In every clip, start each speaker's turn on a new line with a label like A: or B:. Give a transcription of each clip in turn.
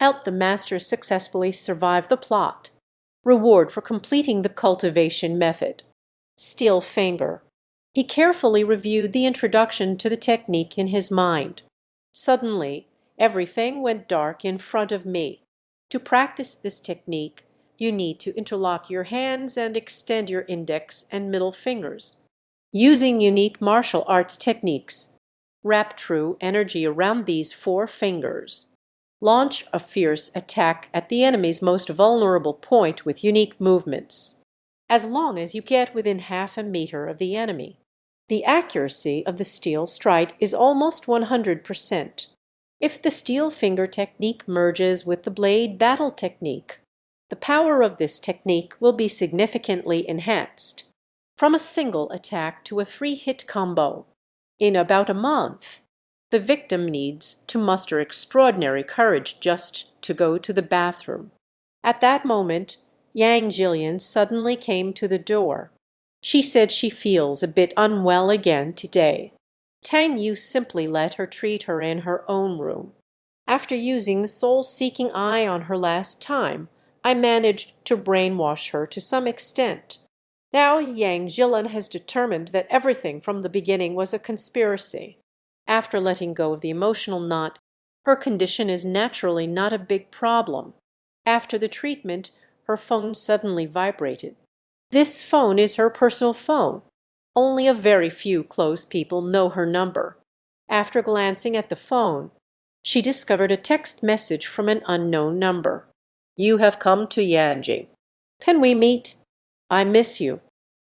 A: Help the master successfully survive the plot. Reward for completing the cultivation method. Steel finger. He carefully reviewed the introduction to the technique in his mind. Suddenly, everything went dark in front of me. To practice this technique, you need to interlock your hands and extend your index and middle fingers. Using unique martial arts techniques, wrap true energy around these four fingers. Launch a fierce attack at the enemy's most vulnerable point with unique movements. As long as you get within half a meter of the enemy, the accuracy of the steel strike is almost 100%. If the steel finger technique merges with the blade battle technique, the power of this technique will be significantly enhanced. From a single attack to a 3-hit combo, in about a month, the victim needs to muster extraordinary courage just to go to the bathroom. At that moment, Yang Jillian suddenly came to the door. She said she feels a bit unwell again today. Tang Yu simply let her treat her in her own room. After using the soul-seeking eye on her last time, I managed to brainwash her to some extent. Now Yang Jillian has determined that everything from the beginning was a conspiracy. After letting go of the emotional knot, her condition is naturally not a big problem. After the treatment, her phone suddenly vibrated. This phone is her personal phone. Only a very few close people know her number. After glancing at the phone, she discovered a text message from an unknown number. "You have come to Yanji. Can we meet? I miss you."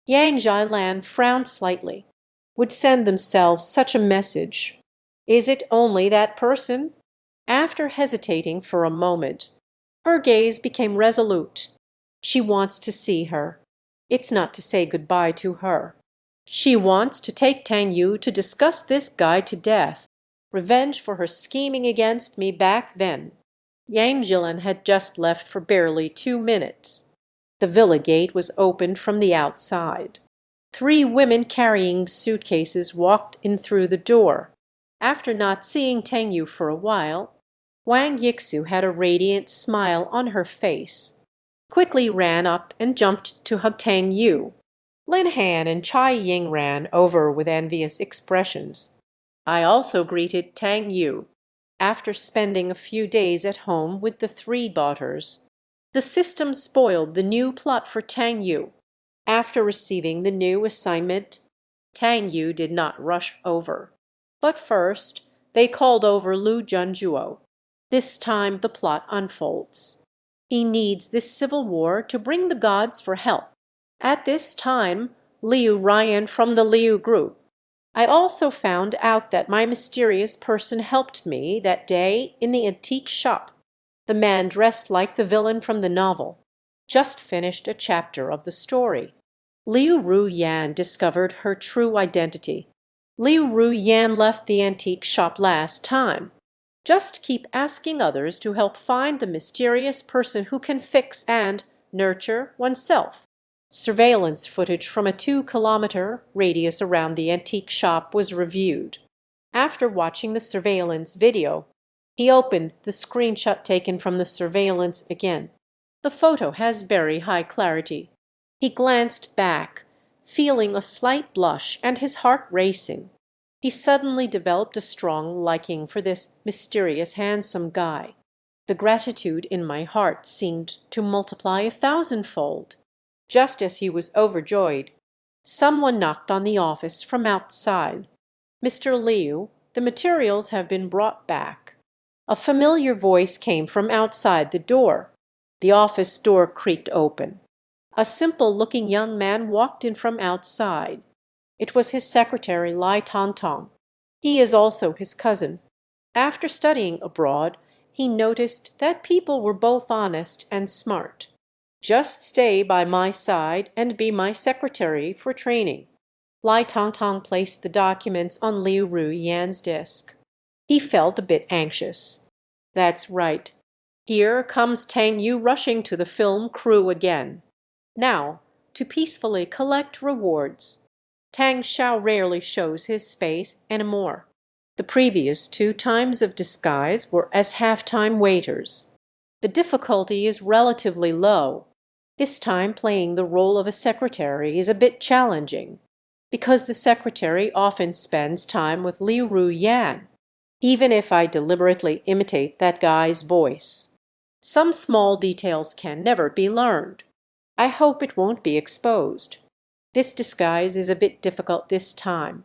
A: Yang Jilan frowned slightly. Would send themselves such a message. Is it only that person? After hesitating for a moment, her gaze became resolute. She wants to see her. It's not to say goodbye to her. She wants to take Tang Yu to discuss this guy to death. Revenge for her scheming against me back then. Yang Jilin had just left for barely 2 minutes. The villa gate was opened from the outside. 3 women carrying suitcases walked in through the door. After not seeing Tang Yu for a while, Wang Yixu had a radiant smile on her face. Quickly ran up and jumped to hug Tang Yu. Lin Han and Chai Ying ran over with envious expressions. I also greeted Tang Yu. After spending a few days at home with the 3 daughters, the system spoiled the new plot for Tang Yu. After receiving the new assignment, Tang Yu did not rush over. But first, they called over Lu Junjuo. This time the plot unfolds. He needs this civil war to bring the gods for help. At this time, Liu Ryan from the Liu group. I also found out that my mysterious person helped me that day in the antique shop. The man dressed like the villain from the novel. Just finished a chapter of the story. Liu Ruyan discovered her true identity. Liu Ruyan left the antique shop last time. Just keep asking others to help find the mysterious person who can fix and nurture oneself. Surveillance footage from a 2-kilometer radius around the antique shop was reviewed. After watching the surveillance video, he opened the screenshot taken from the surveillance again. The photo has very high clarity. He glanced back, feeling a slight blush and his heart racing. He suddenly developed a strong liking for this mysterious, handsome guy. The gratitude in my heart seemed to multiply 1,000-fold. Just as he was overjoyed, someone knocked on the office from outside. "Mr. Liu, the materials have been brought back." A familiar voice came from outside the door. The office door creaked open. A simple-looking young man walked in from outside. It was his secretary, Lai Tongtong. He is also his cousin. After studying abroad, he noticed that people were both honest and smart. "Just stay by my side and be my secretary for training." Lai Tongtong placed the documents on Liu Ruyan's desk. He felt a bit anxious. That's right. Here comes Tang Yu rushing to the film crew again. Now, to peacefully collect rewards. Tang Xiao rarely shows his face anymore. The previous 2 times of disguise were as half-time waiters. The difficulty is relatively low. This time playing the role of a secretary is a bit challenging, because the secretary often spends time with Liu Ru Yan, even if I deliberately imitate that guy's voice. Some small details can never be learned. I hope it won't be exposed. This disguise is a bit difficult this time.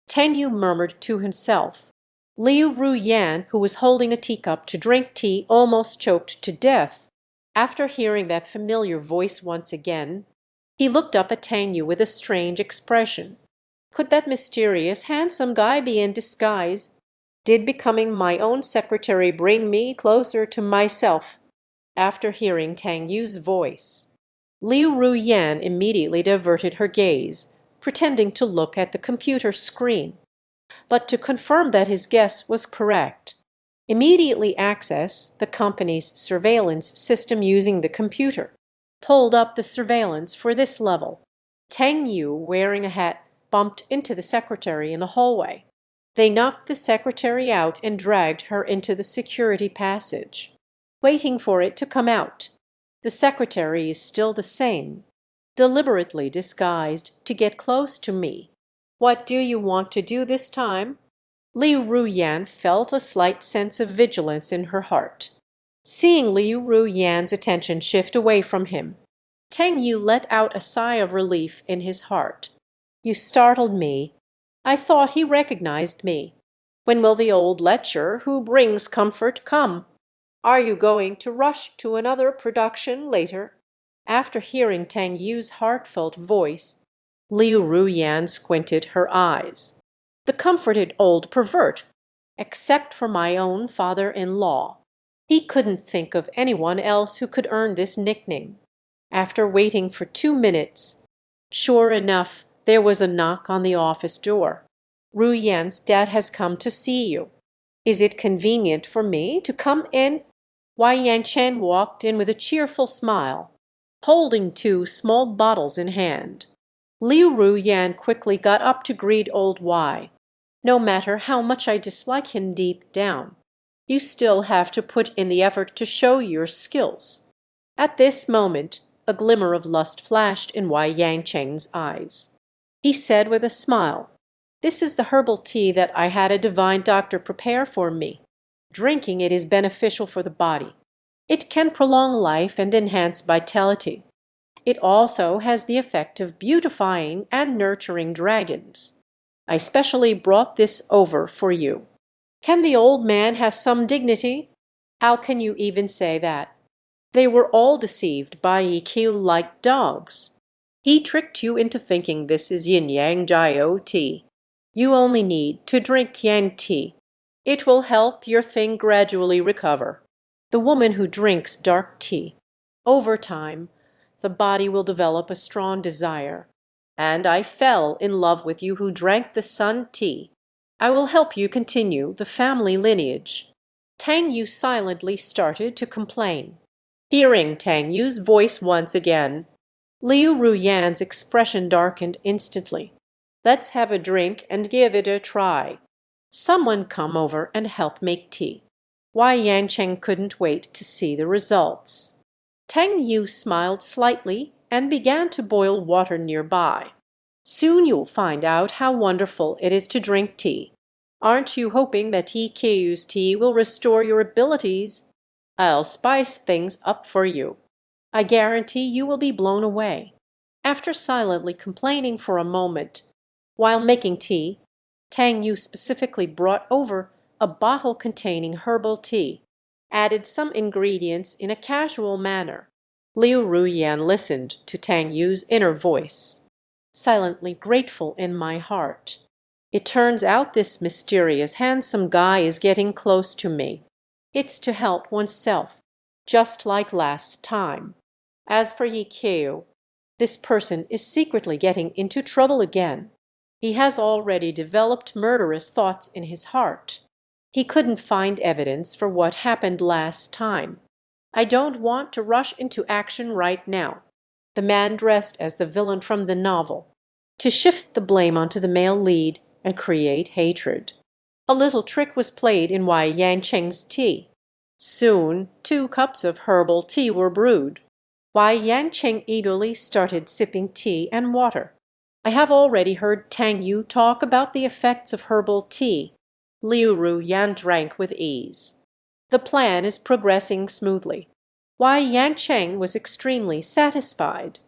A: Tang Yu murmured to himself. Liu Ru Yan, who was holding a teacup to drink tea, almost choked to death. After hearing that familiar voice once again, he looked up at Tang Yu with a strange expression. Could that mysterious, handsome guy be in disguise? Did becoming my own secretary bring me closer to myself? After hearing Tang Yu's voice, Liu Ru Yan immediately diverted her gaze, pretending to look at the computer screen. But to confirm that his guess was correct, immediately access the company's surveillance system using the computer. Pulled up the surveillance for this level. Tang Yu, wearing a hat, bumped into the secretary in the hallway. They knocked the secretary out and dragged her into the security passage. Waiting for it to come out. The secretary is still the same, deliberately disguised to get close to me. What do you want to do this time? Liu Ru Yan felt a slight sense of vigilance in her heart. Seeing Liu Ru Yan's attention shift away from him, Tang Yu let out a sigh of relief in his heart. You startled me. I thought he recognized me. When will the old lecher who brings comfort come? Are you going to rush to another production later? After hearing Tang Yu's heartfelt voice, Liu Ru Yan squinted her eyes. The comforted old pervert, except for my own father-in-law. He couldn't think of anyone else who could earn this nickname. After waiting for 2 minutes, sure enough, there was a knock on the office door. Ru Yan's dad has come to see you. Is it convenient for me to come in? Wei Yangchen walked in with a cheerful smile, holding 2 small bottles in hand. Liu Ru Yan quickly got up to greet old Wei. No matter how much I dislike him deep down, you still have to put in the effort to show your skills. At this moment, a glimmer of lust flashed in Wei Yangchen's eyes. He said with a smile, "This is the herbal tea that I had a divine doctor prepare for me. Drinking it is beneficial for the body. It can prolong life and enhance vitality. It also has the effect of beautifying and nurturing dragons. I specially brought this over for you." Can the old man have some dignity? How can you even say that? They were all deceived by EQ like dogs. He tricked you into thinking this is yin-yang jiao tea. You only need to drink yang tea. It will help your thing gradually recover. The woman who drinks dark tea, over time, the body will develop a strong desire. And I fell in love with you who drank the sun tea. I will help you continue the family lineage. Tang Yu silently started to complain. Hearing Tang Yu's voice once again, Liu Ru Yan's expression darkened instantly. Let's have a drink and give it a try. Someone come over and help make tea. Wei Yangcheng couldn't wait to see the results. Tang Yu smiled slightly and began to boil water nearby. Soon you'll find out how wonderful it is to drink tea. Aren't you hoping that EQ's tea will restore your abilities? I'll spice things up for you. I guarantee you will be blown away. After silently complaining for a moment, while making tea, Tang Yu specifically brought over a bottle containing herbal tea, added some ingredients in a casual manner. Liu Ru Yan listened to Tang Yu's inner voice, silently grateful in my heart. It turns out this mysterious handsome guy is getting close to me. It's to help oneself, just like last time. As for Yi Keu, this person is secretly getting into trouble again. He has already developed murderous thoughts in his heart. He couldn't find evidence for what happened last time. I don't want to rush into action right now. The man dressed as the villain from the novel, to shift the blame onto the male lead and create hatred. A little trick was played in Wei Yangcheng's tea. Soon 2 cups of herbal tea were brewed. Wei Yanqing eagerly started sipping tea and water. "I have already heard Tang Yu talk about the effects of herbal tea." Liu Ru Yan drank with ease. "The plan is progressing smoothly." Wei Yanqing was extremely satisfied.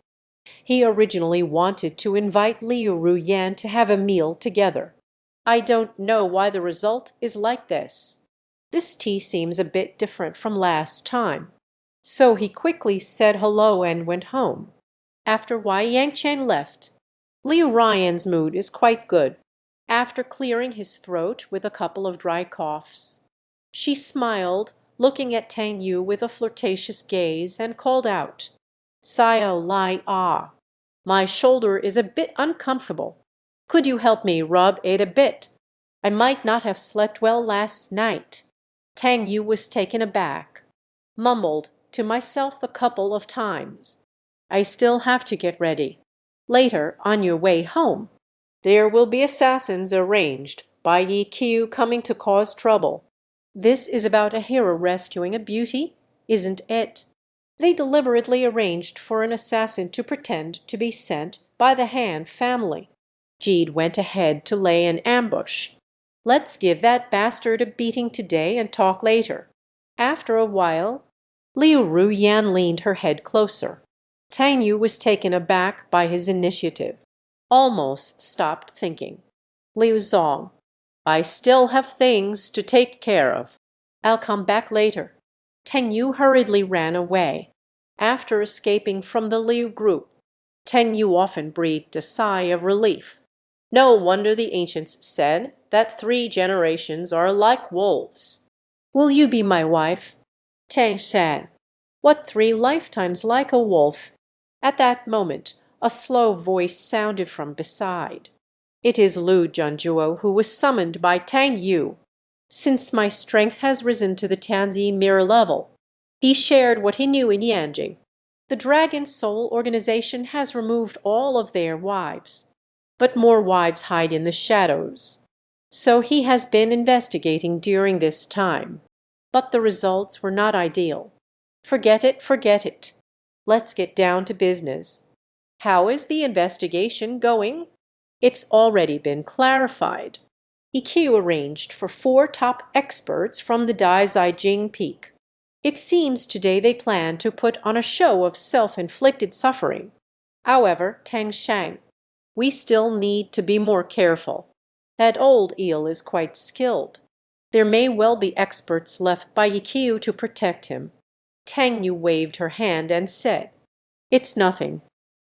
A: He originally wanted to invite Liu Ru Yan to have a meal together. "I don't know why the result is like this. This tea seems a bit different from last time." So he quickly said hello and went home. After Wei Yangchen left, Liu Ryan's mood is quite good. After clearing his throat with a couple of dry coughs, she smiled, looking at Tang Yu with a flirtatious gaze, and called out, "Xiao Lai Ah, my shoulder is a bit uncomfortable. Could you help me rub it a bit? I might not have slept well last night." Tang Yu was taken aback, mumbled to myself a couple of times, "I still have to get ready. Later, on your way home, there will be assassins arranged by Yi Qiu coming to cause trouble. This is about a hero rescuing a beauty, isn't it? They deliberately arranged for an assassin to pretend to be sent by the Han family. Jeed went ahead to lay an ambush. Let's give that bastard a beating today and talk later." After a while, Liu Ru Yan leaned her head closer. Tang Yu was taken aback by his initiative, almost stopped thinking. "Liu Zong, I still have things to take care of. I'll come back later." Tang Yu hurriedly ran away. After escaping from the Liu group, Tang Yu often breathed a sigh of relief. No wonder the ancients said that 3 generations are like wolves. "Will you be my wife?" Tang said. "What 3 lifetimes like a wolf?" At that moment, a slow voice sounded from beside. It is Lu Junjuo, who was summoned by Tang Yu. "Since my strength has risen to the Tianzi mirror level," he shared what he knew in Yanjing. "The Dragon Soul organization has removed all of their wives, but more wives hide in the shadows. So he has been investigating during this time. But the results were not ideal. Forget it, forget it. Let's get down to business. How is the investigation going?" "It's already been clarified. EQ arranged for 4 top experts from the Daizijing Peak. It seems today they plan to put on a show of self-inflicted suffering. However, Tang Shang, we still need to be more careful. That old eel is quite skilled. There may well be experts left by Yiqiu to protect him." Tang Yu waved her hand and said, "It's nothing.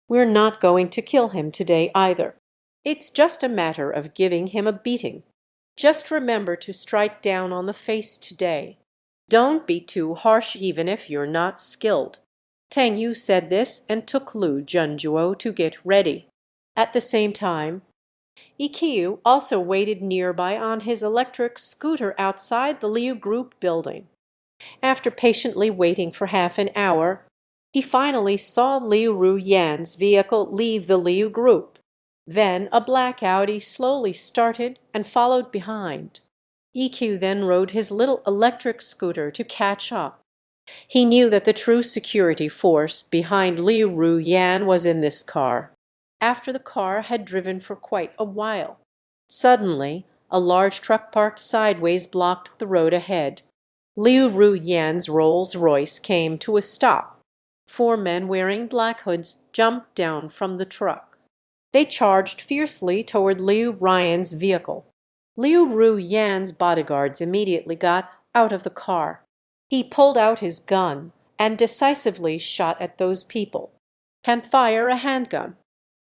A: We're not going to kill him today either. It's just a matter of giving him a beating. Just remember to strike down on the face today. Don't be too harsh even if you're not skilled." Tang Yu said this and took Lu Junjuo to get ready. At the same time, Ikkyu also waited nearby on his electric scooter outside the Liu Group building. After patiently waiting for half an hour, he finally saw Liu Ru Yan's vehicle leave the Liu Group. Then a black Audi slowly started and followed behind. EQ then rode his little electric scooter to catch up. He knew that the true security force behind Liu Ru Yan was in this car. After the car had driven for quite a while, suddenly a large truck parked sideways blocked the road ahead. Liu Ru Yan's Rolls-Royce came to a stop. 4 men wearing black hoods jumped down from the truck. They charged fiercely toward Liu Ryan's vehicle. Liu Ru Yan's bodyguards immediately got out of the car. He pulled out his gun and decisively shot at those people. "Can fire a handgun.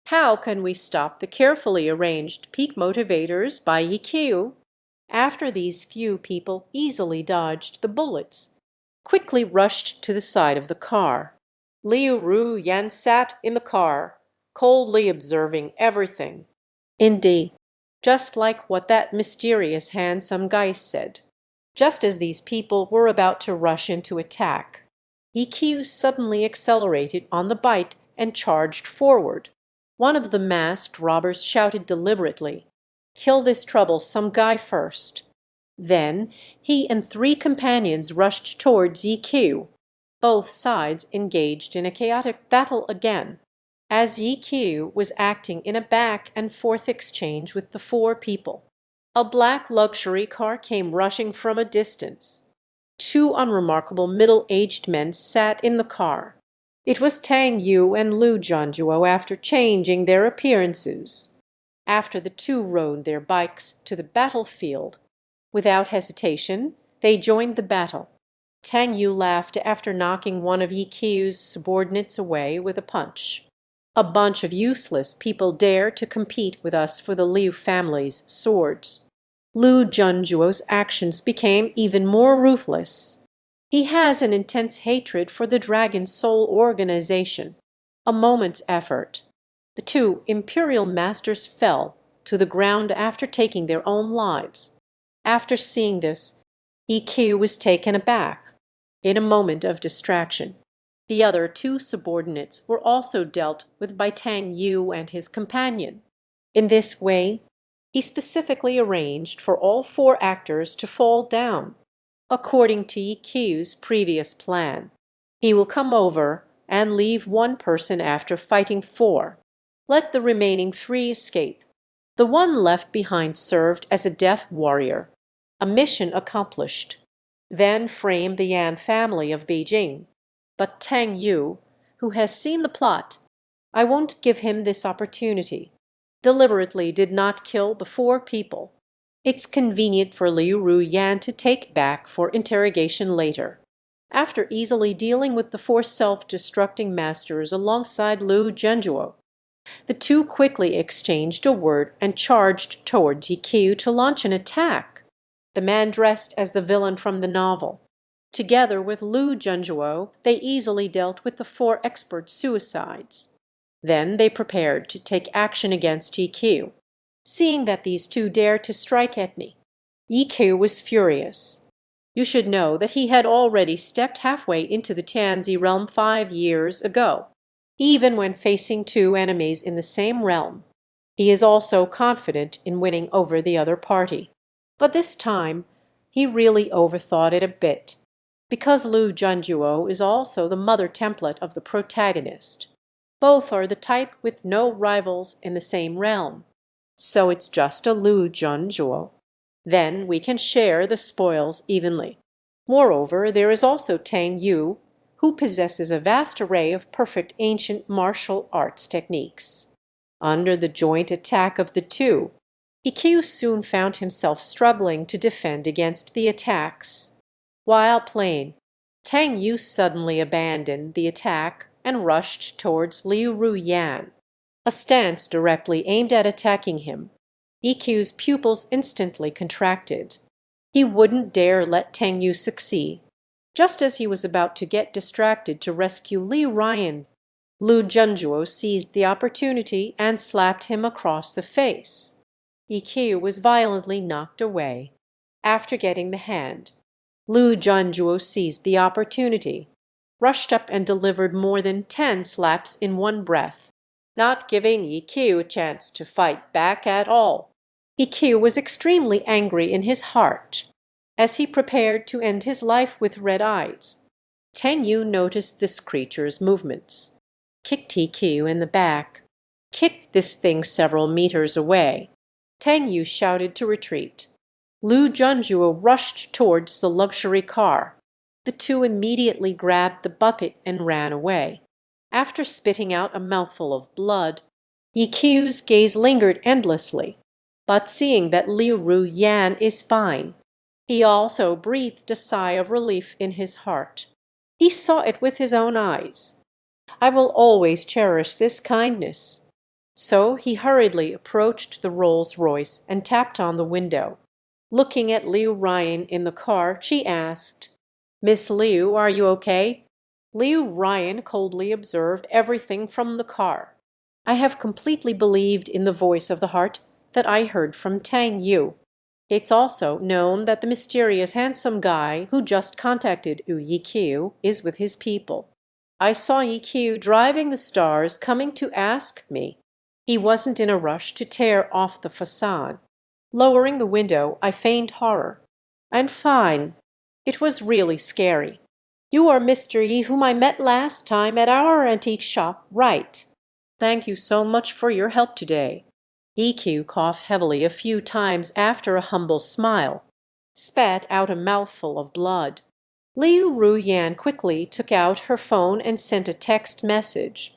A: How can we stop the carefully arranged peak motivators by EQ?" After these few people easily dodged the bullets, quickly rushed to the side of the car. Liu Ru Yan sat in the car, coldly observing everything. Indeed, just like what that mysterious handsome guy said. Just as these people were about to rush into attack, EQ suddenly accelerated on the bike and charged forward. One of the masked robbers shouted deliberately, "Kill this troublesome guy first." Then he and three companions rushed towards Yiqiu. Both sides engaged in a chaotic battle again, as Yiqiu was acting in a back and forth exchange with the four people. A black luxury car came rushing from a distance. Two unremarkable middle-aged men sat in the car. It was Tang Yu and Lu Jianzhuo after changing their appearances. After the two rode their bikes to the battlefield, without hesitation, they joined the battle. Tang Yu laughed after knocking one of Yiqiu's subordinates away with a punch. "A bunch of useless people dare to compete with us for the Liu family's swords." Lu Junzhuo's actions became even more ruthless. He has an intense hatred for the Dragon Soul organization. A moment's effort. The two imperial masters fell to the ground after taking their own lives. After seeing this, Yiqiu was taken aback. In a moment of distraction, the other two subordinates were also dealt with by Tang Yu and his companion. In this way, he specifically arranged for all four actors to fall down, according to Yiqiu's previous plan. He will come over and leave one person after fighting four. Let the remaining three escape. The one left behind served as a death warrior. A mission accomplished. Then frame the Yan family of Beijing. But Tang Yu, who has seen the plot, I won't give him this opportunity, deliberately did not kill the four people. It's convenient for Liu Ruyan to take back for interrogation later. After easily dealing with the four self-destructing masters alongside Lu Zhenzuo, the two quickly exchanged a word and charged towards Yiqiu to launch an attack. The man dressed as the villain from the novel. Together with Lu Zhenzuo, they easily dealt with the four expert suicides. Then they prepared to take action against Yiqiu. Seeing that these two dared to strike at me, Yiqiu was furious. You should know that he had already stepped halfway into the Tianzi realm 5 years ago. Even when facing two enemies in the same realm, he is also confident in winning over the other party. But this time, he really overthought it a bit, because Lu Zhenzuo is also the mother template of the protagonist. Both are the type with no rivals in the same realm. So it's just a Lu Zhenzuo. Then we can share the spoils evenly. Moreover, there is also Tang Yu, who possesses a vast array of perfect ancient martial arts techniques. Under the joint attack of the two, Yiqiu soon found himself struggling to defend against the attacks. While playing, Tang Yu suddenly abandoned the attack and rushed towards Liu Ruyan, a stance directly aimed at attacking him. Yiqiu's pupils instantly contracted. He wouldn't dare let Tang Yu succeed. Just as he was about to get distracted to rescue Liu Ryan, Lu Zhenzuo seized the opportunity and slapped him across the face. Yiqiu was violently knocked away. After getting the hand, Lu Zhenzuo seized the opportunity, rushed up and delivered more than 10 slaps in one breath, not giving Yiqiu a chance to fight back at all. Yiqiu was extremely angry in his heart. As he prepared to end his life with red eyes, Tang Yu noticed this creature's movements, kicked Yiqiu in the back, kicked this thing several meters away. Tang Yu shouted to retreat. Lu Zhenzuo rushed towards the luxury car. The two immediately grabbed the bucket and ran away. After spitting out a mouthful of blood, Yiqiu's gaze lingered endlessly. But seeing that Liu Ruyan is fine, he also breathed a sigh of relief in his heart. He saw it with his own eyes. I will always cherish this kindness. So he hurriedly approached the Rolls-Royce and tapped on the window. Looking at Liu Ryan in the car, she asked, "Miss Liu, are you okay?" Liu Ryan coldly observed everything from the car. I have completely believed in the voice of the heart that I heard from Tang Yu. It's also known that the mysterious handsome guy who just contacted Yiqiu is with his people. I saw Yiqiu driving the stars coming to ask me. He wasn't in a rush to tear off the facade. Lowering the window, I feigned horror. "And fine. It was really scary. You are Mr. Yi whom I met last time at our antique shop, right? Thank you so much for your help today." EQ coughed heavily a few times after a humble smile, spat out a mouthful of blood. Liu Ruyan quickly took out her phone and sent a text message.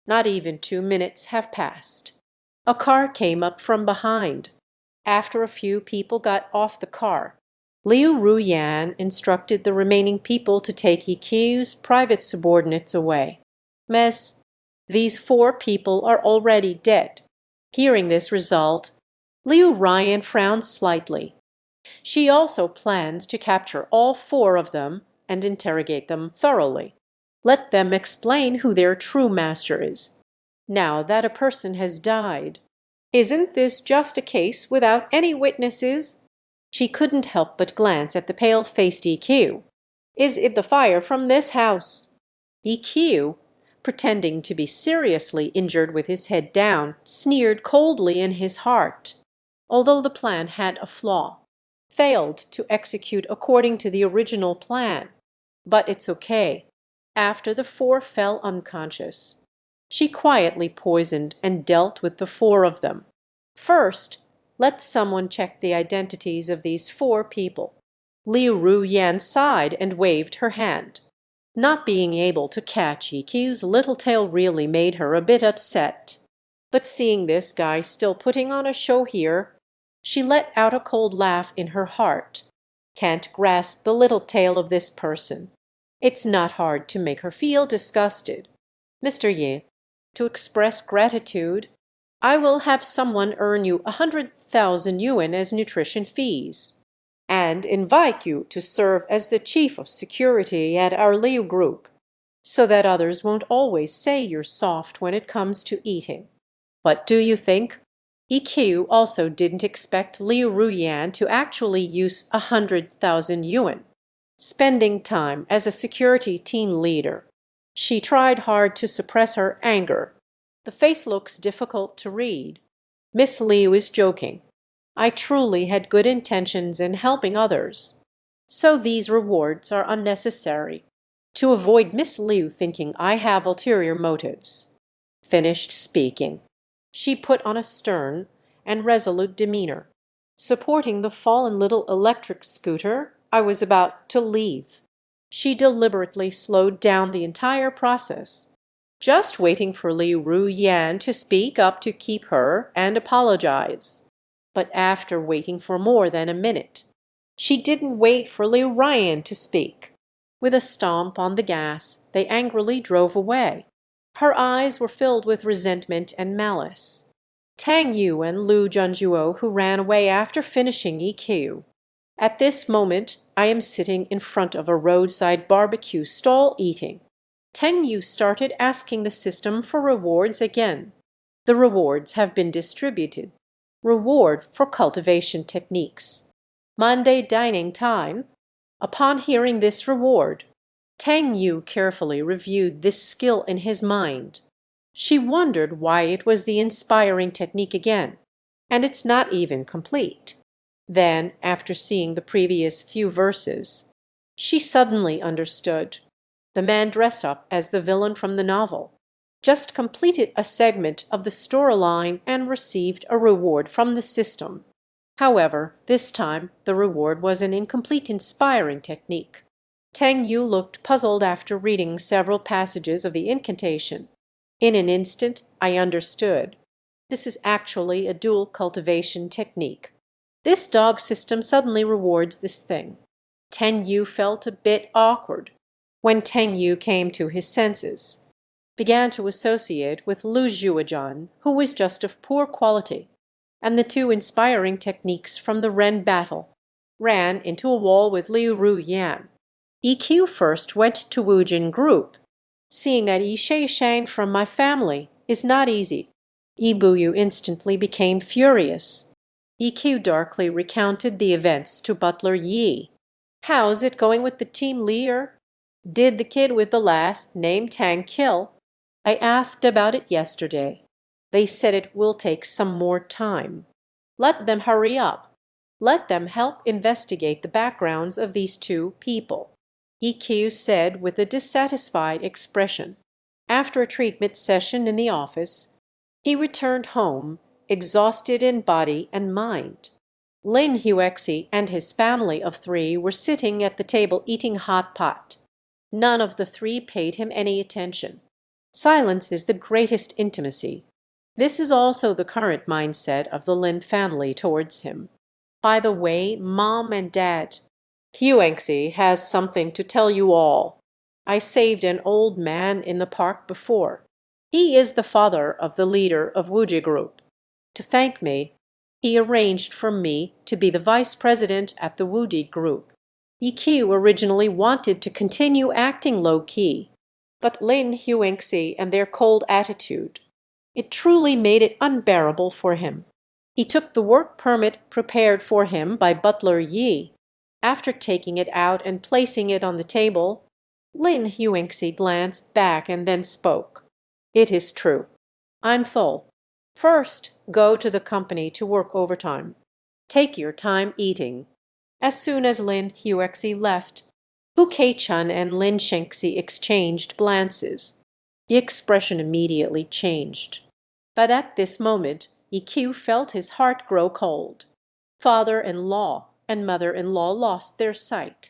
A: Not even 2 minutes have passed. A car came up from behind. After a few people got off the car, Liu Ruyan instructed the remaining people to take EQ's private subordinates away. "Miss, these 4 people are already dead." Hearing this result, Liu Ryan frowned slightly. She also plans to capture all 4 of them and interrogate them thoroughly. Let them explain who their true master is, now that a person has died. Isn't this just a case without any witnesses? She couldn't help but glance at the pale-faced EQ. "Is it the fire from this house?" EQ, pretending to be seriously injured with his head down, sneered coldly in his heart. Although the plan had a flaw, failed to execute according to the original plan. But it's okay. After the 4 fell unconscious, she quietly poisoned and dealt with the 4 of them. First, let someone check the identities of these 4 people. Liu Ruyan sighed and waved her hand. Not being able to catch EQ's little tail really made her a bit upset. But seeing this guy still putting on a show here, she let out a cold laugh in her heart. Can't grasp the little tail of this person. It's not hard to make her feel disgusted. "Mr. Yi, to express gratitude, I will have someone earn you 100,000 yuan as nutrition fees, and invite you to serve as the chief of security at our Liu group, so that others won't always say you're soft when it comes to eating." What do you think? EQ also didn't expect Liu Ruyan to actually use 100,000 yuan. Spending time as a security team leader, she tried hard to suppress her anger. "The face looks difficult to read. Miss Liu is joking. I truly had good intentions in helping others. So these rewards are unnecessary, to avoid Miss Liu thinking I have ulterior motives." Finished speaking, she put on a stern and resolute demeanor. Supporting the fallen little electric scooter, I was about to leave. She deliberately slowed down the entire process, just waiting for Liu Ruyan to speak up to keep her and apologize. But after waiting for more than a minute, she didn't wait for Liu Ryan to speak. With a stomp on the gas, they angrily drove away. Her eyes were filled with resentment and malice. Tang Yu and Lu Junjuo, who ran away after finishing EQ. At this moment, I am sitting in front of a roadside barbecue stall eating. Tang Yu started asking the system for rewards again. The rewards have been distributed. Reward for cultivation techniques. Monday dining time. Upon hearing this reward, Tang Yu carefully reviewed this skill in his mind. She wondered why it was the inspiring technique again, and it's not even complete. Then, after seeing the previous few verses, she suddenly understood. The man dressed up as the villain from the novel just completed a segment of the storyline and received a reward from the system. However, this time the reward was an incomplete inspiring technique. Tang Yu looked puzzled after reading several passages of the incantation. In an instant, I understood. This is actually a dual cultivation technique. This dog system suddenly rewards this thing. Tang Yu felt a bit awkward. When Tang Yu came to his senses, began to associate with Lu Zhuojan, who was just of poor quality, and the 2 inspiring techniques from the Ren battle, ran into a wall with Liu Ruyan. EQ first went to Wujin group. Seeing that Yi Shang from my family is not easy. Ibuyu instantly became furious. EQ darkly recounted the events to Butler Yi. "How's it going with the team leader? Did the kid with the last name Tang kill? I asked about it yesterday. They said it will take some more time. Let them hurry up." Let them help investigate the backgrounds of these two people," EQ said with a dissatisfied expression. After a treatment session in the office, he returned home, exhausted in body and mind. Lin Huexi and his family of three were sitting at the table eating hot pot. None of the three paid him any attention. Silence is the greatest intimacy. This is also the current mindset of the Lin family towards him. By the way, Mom and Dad, Huangxi has something to tell you all. I saved an old man in the park before. He is the father of the leader of Wuji Group. To thank me, he arranged for me to be the vice president at the Wuji Group. EQ originally wanted to continue acting low-key, but Lin Huangxi and their cold attitude, it truly made it unbearable for him. He took the work permit prepared for him by Butler Yi. After taking it out and placing it on the table, Lin Huangxi glanced back and then spoke. "It is true. I'm full. First, go to the company to work overtime. Take your time eating." As soon as Lin Huexi left, Hu Kei-chun and Lin Shengxi exchanged glances. The expression immediately changed. But at this moment, EQ felt his heart grow cold. Father-in-law and mother-in-law lost their sight.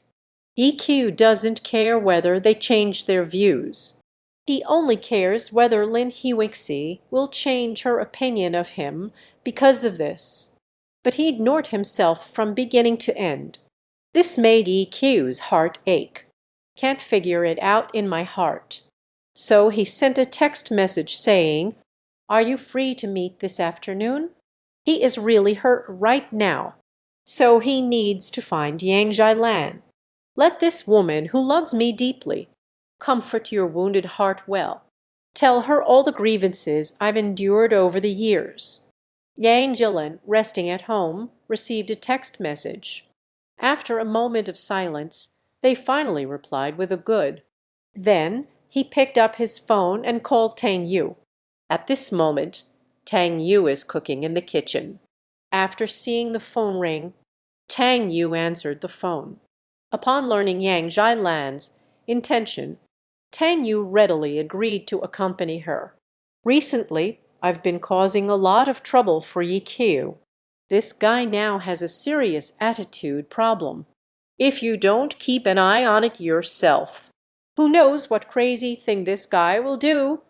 A: EQ doesn't care whether they change their views. He only cares whether Lin Huexi will change her opinion of him because of this. But he ignored himself from beginning to end. This made EQ's heart ache. "Can't figure it out in my heart." So he sent a text message saying, "Are you free to meet this afternoon?" He is really hurt right now, so he needs to find Yang Jilan. "Let this woman who loves me deeply comfort your wounded heart well. Tell her all the grievances I've endured over the years." Yang Jilan, resting at home, received a text message. After a moment of silence, they finally replied with a good. Then he picked up his phone and called Tang Yu. At this moment, Tang Yu is cooking in the kitchen. After seeing the phone ring, Tang Yu answered the phone. Upon learning Yang Jilan's intention, Tang Yu readily agreed to accompany her. "Recently, I've been causing a lot of trouble for Yi Qiu. This guy now has a serious attitude problem. If you don't keep an eye on it yourself, who knows what crazy thing this guy will do?"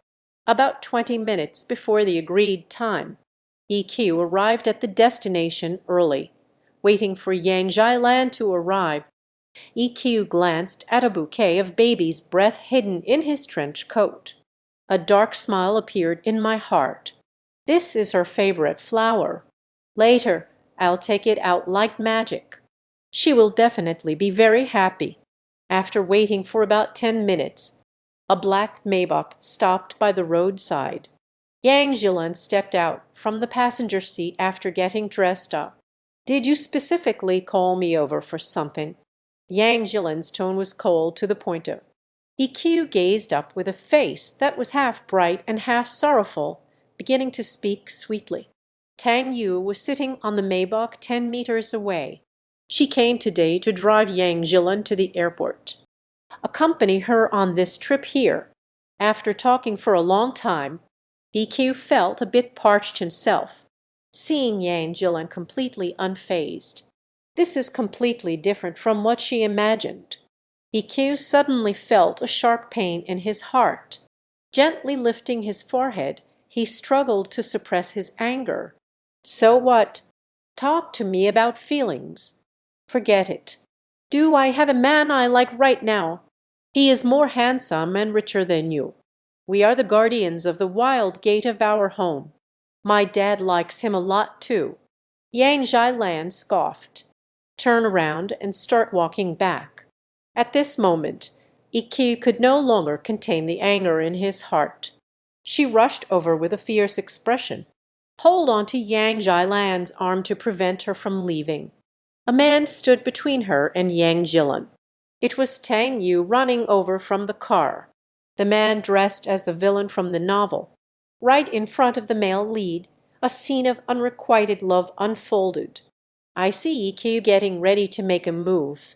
A: About 20 minutes before the agreed time, EQ arrived at the destination early. Waiting for Yang Jilan to arrive, EQ glanced at a bouquet of baby's breath hidden in his trench coat. A dark smile appeared in my heart. This is her favorite flower. Later, I'll take it out like magic. She will definitely be very happy. After waiting for about 10 minutes, a black Maybach stopped by the roadside. Yang Jilan stepped out from the passenger seat after getting dressed up. "Did you specifically call me over for something?" Yang Jilan's tone was cold to the point of. EQ gazed up with a face that was half bright and half sorrowful, beginning to speak sweetly. Tang Yu was sitting on the Maybach 10 meters away. She came today to drive Yang Jilan to the airport. Accompany her on this trip here. After talking for a long time, EQ felt a bit parched himself, seeing Yang Jilan completely unfazed. This is completely different from what she imagined. EQ suddenly felt a sharp pain in his heart. Gently lifting his forehead, he struggled to suppress his anger. "So what? Talk to me about feelings." "Forget it. Do I have a man I like right now? He is more handsome and richer than you. We are the guardians of the wild gate of our home. My dad likes him a lot too." Yang Jilan scoffed. "Turn around and start walking back." At this moment, Iki could no longer contain the anger in his heart. She rushed over with a fierce expression. Hold on to Yang Jilan's arm to prevent her from leaving. A man stood between her and Yang Jilan. It was Tang Yu running over from the car, the man dressed as the villain from the novel. Right in front of the male lead, a scene of unrequited love unfolded. I see EQ getting ready to make a move.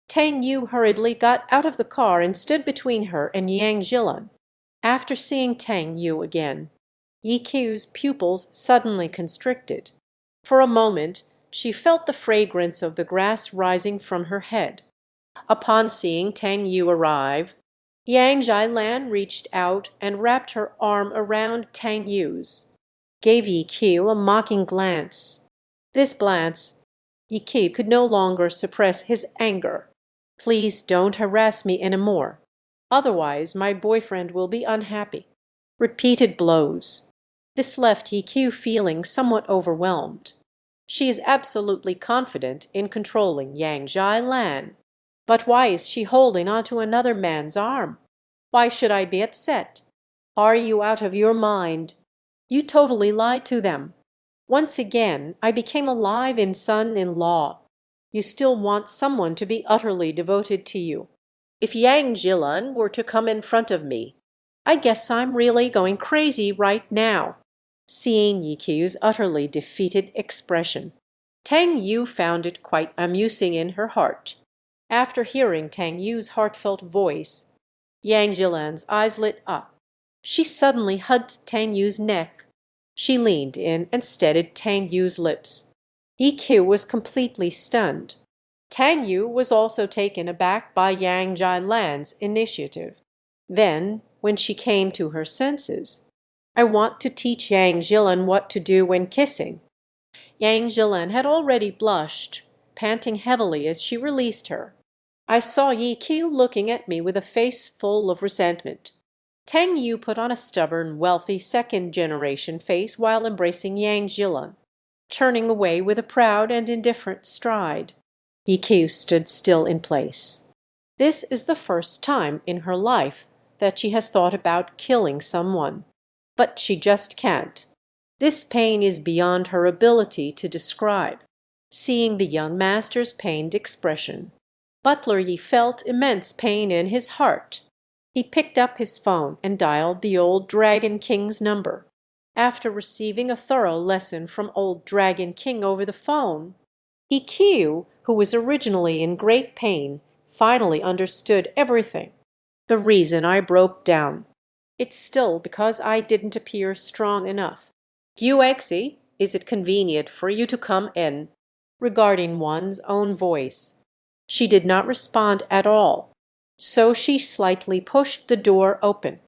A: Tang Yu hurriedly got out of the car and stood between her and Yang Jilin. After seeing Tang Yu again, EQ's pupils suddenly constricted. For a moment, she felt the fragrance of the grass rising from her head. Upon seeing Tang Yu arrive, Yang Jilan reached out and wrapped her arm around Tang Yu's, gave EQ a mocking glance. This glance, EQ could no longer suppress his anger. "Please don't harass me anymore. Otherwise, my boyfriend will be unhappy." Repeated blows. This left EQ feeling somewhat overwhelmed. She is absolutely confident in controlling Yang Jilan. But why is she holding onto another man's arm? Why should I be upset? Are you out of your mind? You totally lied to them. Once again, I became alive in son-in-law. You still want someone to be utterly devoted to you. If Yang Jilan were to come in front of me, I guess I'm really going crazy right now. Seeing Yikyu's utterly defeated expression, Tang Yu found it quite amusing in her heart. After hearing Tang Yu's heartfelt voice, Yang Jilan's eyes lit up. She suddenly hugged Tang Yu's neck. She leaned in and steadied Tang Yu's lips. EQ was completely stunned. Tang Yu was also taken aback by Yang Jilan's initiative. Then, when she came to her senses, "I want to teach Yang Jilan what to do when kissing." Yang Jilan had already blushed, panting heavily as she released her. I saw Yi Qiu looking at me with a face full of resentment. Tang Yu put on a stubborn, wealthy second-generation face while embracing Yang Jilan, turning away with a proud and indifferent stride. Yi Qiu stood still in place. This is the first time in her life that she has thought about killing someone. But she just can't. This pain is beyond her ability to describe. Seeing the young master's pained expression, Butler Yi felt immense pain in his heart. He picked up his phone and dialed the old Dragon King's number. After receiving a thorough lesson from old Dragon King over the phone, EQ, who was originally in great pain, finally understood everything. "The reason I broke down. It's still because I didn't appear strong enough. Yuexi, is it convenient for you to come in?" Regarding one's own voice. She did not respond at all, so she slightly pushed the door open.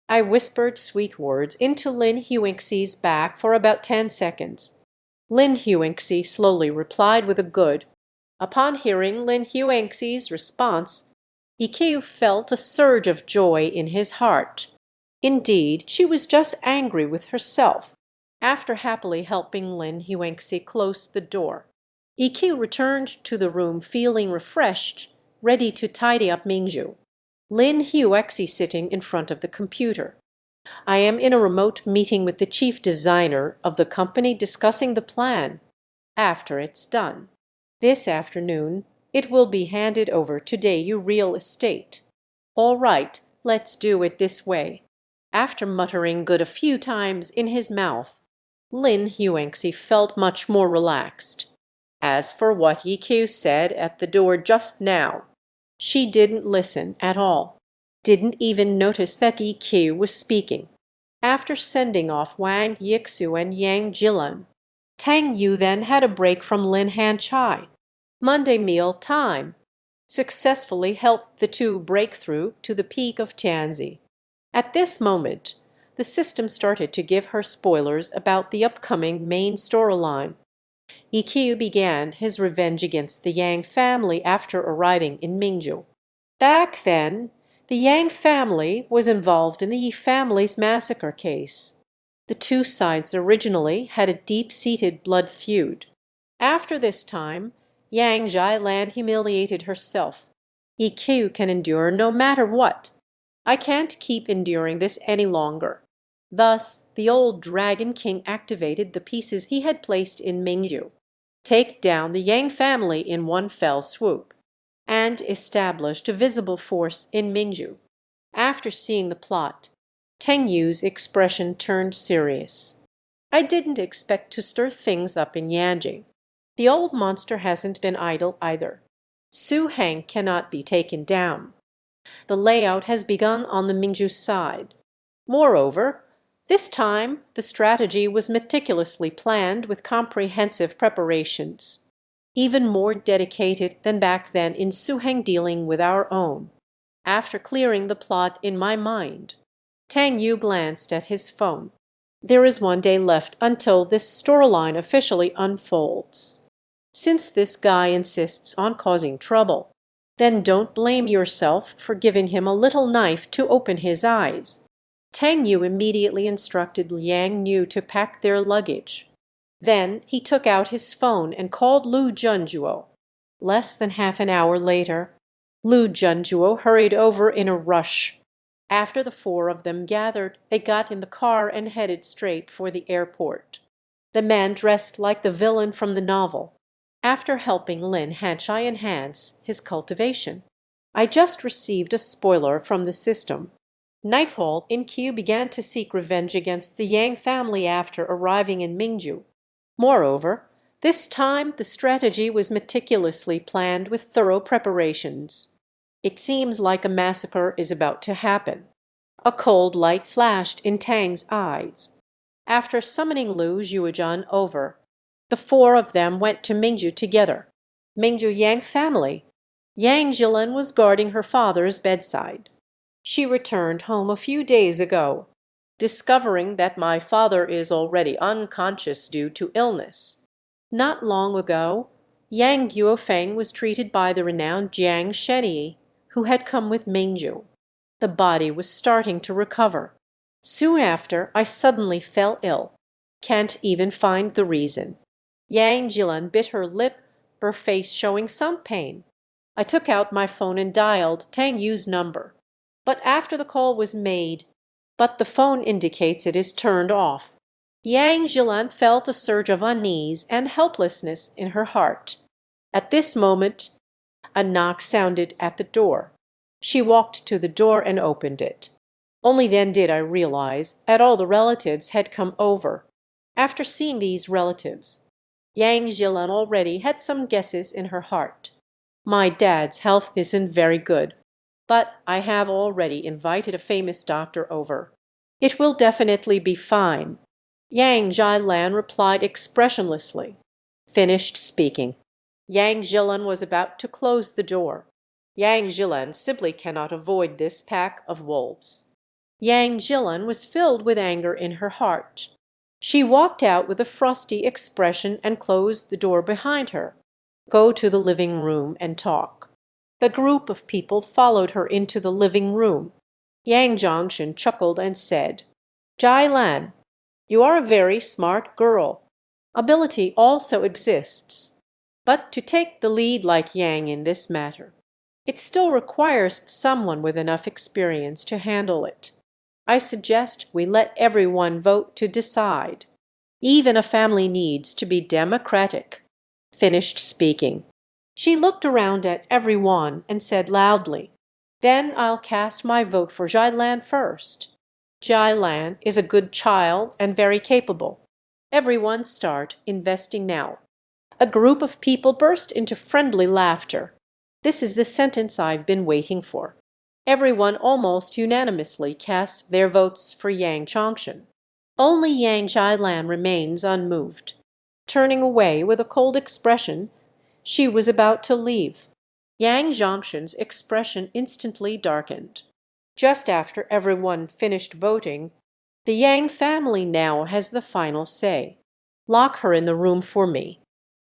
A: I whispered sweet words into Lin Huixi's back for about 10 seconds. Lin Huixi slowly replied with a good. Upon hearing Lin Huixi's response, Yiqiu felt a surge of joy in his heart. Indeed, she was just angry with herself. After happily helping Lin Huixi close the door, EQ returned to the room feeling refreshed, ready to tidy up Mingju. Lin Huixi sitting in front of the computer. "I am in a remote meeting with the chief designer of the company discussing the plan. After it's done, this afternoon, it will be handed over to Dayu Real Estate." "All right, let's do it this way." After muttering good a few times in his mouth, Lin Huixi felt much more relaxed. As for what EQ said at the door just now, she didn't listen at all, didn't even notice that EQ was speaking. After sending off Wang Yixu and Yang Jilan, Tang Yu then had a break from Lin Hanchai. Monday meal time successfully helped the two break through to the peak of Tianzi. At this moment, the system started to give her spoilers about the upcoming main storyline. EQ began his revenge against the Yang family after arriving in Mingju. Back then, the Yang family was involved in the Yi family's massacre case. The two sides originally had a deep-seated blood feud. After this time, Yang Jilan humiliated herself. EQ can endure no matter what. I can't keep enduring this any longer. Thus, the old Dragon King activated the pieces he had placed in Mingju, take down the Yang family in one fell swoop, and established a visible force in Mingju. After seeing the plot, Teng Yu's expression turned serious. "I didn't expect to stir things up in Yanjing. The old monster hasn't been idle either. Su Heng cannot be taken down. The layout has begun on the Mingju side. Moreover, this time the strategy was meticulously planned with comprehensive preparations, even more dedicated than back then in Su Heng dealing with our own. After clearing the plot in my mind, Tang Yu glanced at his phone. There is 1 day left until this storyline officially unfolds. Since this guy insists on causing trouble, then don't blame yourself for giving him a little knife to open his eyes. Tang Yu immediately instructed Liang Niu to pack their luggage. Then he took out his phone and called Lu Junjuo. Less than half an hour later, Lu Junjuo hurried over in a rush. After the four of them gathered, they got in the car and headed straight for the airport. The man dressed like the villain from the novel, after helping Lin Hanshai enhance his cultivation. I just received a spoiler from the system. Nightfall, In Q began to seek revenge against the Yang family after arriving in Mingju. Moreover, this time the strategy was meticulously planned with thorough preparations. It seems like a massacre is about to happen. A cold light flashed in Tang's eyes. After summoning Lu Zhuojan over, the four of them went to Mingju together. Mingju Yang family. Yang Jilin was guarding her father's bedside. She returned home a few days ago, discovering that my father is already unconscious due to illness. Not long ago, Yang Guofeng was treated by the renowned Jiang Shenyi, who had come with Mingju. The body was starting to recover. Soon after, I suddenly fell ill. Can't even find the reason. Yang Jilin bit her lip, her face showing some pain. I took out my phone and dialed Tang Yu's number. But after the call was made, the phone indicates it is turned off. Yang Jilin felt a surge of unease and helplessness in her heart. At this moment, a knock sounded at the door. She walked to the door and opened it. Only then did I realize that all the relatives had come over. After seeing these relatives, Yang Jilin already had some guesses in her heart. My dad's health isn't very good, but I have already invited a famous doctor over. It will definitely be fine. Yang Jilan replied expressionlessly. Finished speaking. Yang Jilin was about to close the door. Yang Jilin simply cannot avoid this pack of wolves. Yang Jilin was filled with anger in her heart. She walked out with a frosty expression and closed the door behind her. Go to the living room and talk. The group of people followed her into the living room. Yang Zhongshan chuckled and said, Jai Lan, you are a very smart girl. Ability also exists. But to take the lead like Yang in this matter, it still requires someone with enough experience to handle it. I suggest we let everyone vote to decide. Even a family needs to be democratic. Finished speaking. She looked around at everyone and said loudly, Then I'll cast my vote for Jailan first. Jailan is a good child and very capable. Everyone start investing now. A group of people burst into friendly laughter. This is the sentence I've been waiting for. Everyone almost unanimously cast their votes for Yang Chongshan. Only Yang Jailan remains unmoved. Turning away with a cold expression, she was about to leave. Yang Zhongshan's expression instantly darkened. Just after everyone finished voting, the Yang family now has the final say. Lock her in the room for me.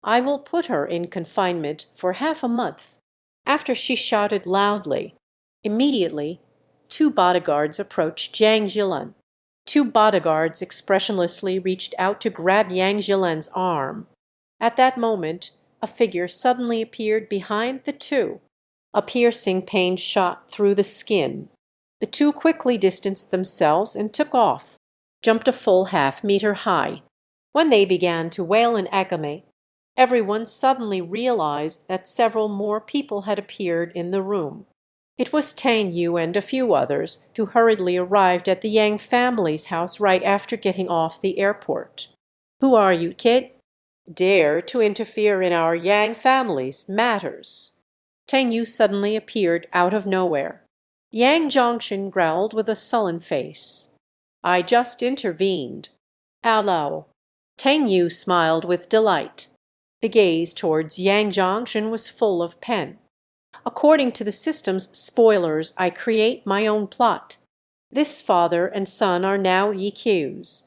A: I will put her in confinement for half a month. After she shouted loudly, immediately, two bodyguards approached Yang Jilin. Two bodyguards expressionlessly reached out to grab Yang Jilin's arm. At that moment, a figure suddenly appeared behind the two. A piercing pain shot through the skin. The two quickly distanced themselves and took off, jumped a full half-meter high. When they began to wail in agony, everyone suddenly realized that several more people had appeared in the room. It was Tang Yu and a few others who hurriedly arrived at the Yang family's house right after getting off the airport. Who are you, kid? dare to interfere in our Yang family's matters." Tang Yu suddenly appeared out of nowhere. Yang Zhongshan growled with a sullen face. "I just intervened." "Hello." Tang Yu smiled with delight. The gaze towards Yang Zhongshan was full of pen. "According to the system's spoilers, I create my own plot. This father and son are now Yiqius.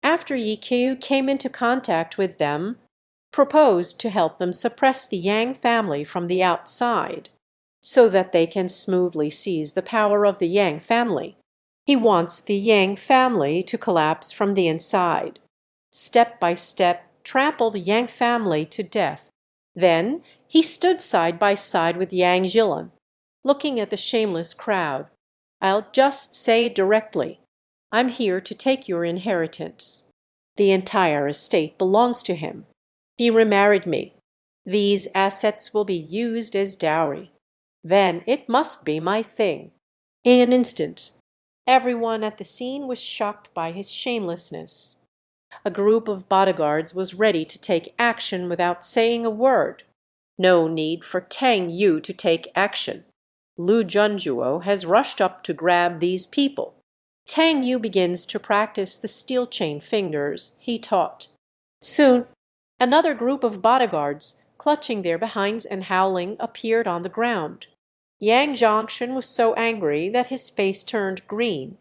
A: After Yiqiu came into contact with them, proposed to help them suppress the Yang family from the outside, so that they can smoothly seize the power of the Yang family. He wants the Yang family to collapse from the inside, step by step trample the Yang family to death. Then he stood side by side with Yang Zhilan, looking at the shameless crowd. I'll just say directly, I'm here to take your inheritance. The entire estate belongs to him. He remarried me. These assets will be used as dowry. Then it must be my thing." In an instant, everyone at the scene was shocked by his shamelessness. A group of bodyguards was ready to take action without saying a word. No need for Tang Yu to take action. Lu Junjuo has rushed up to grab these people. Tang Yu begins to practice the steel chain fingers he taught. Soon, another group of bodyguards, clutching their behinds and howling, appeared on the ground. Yang Zhongshan was so angry that his face turned green.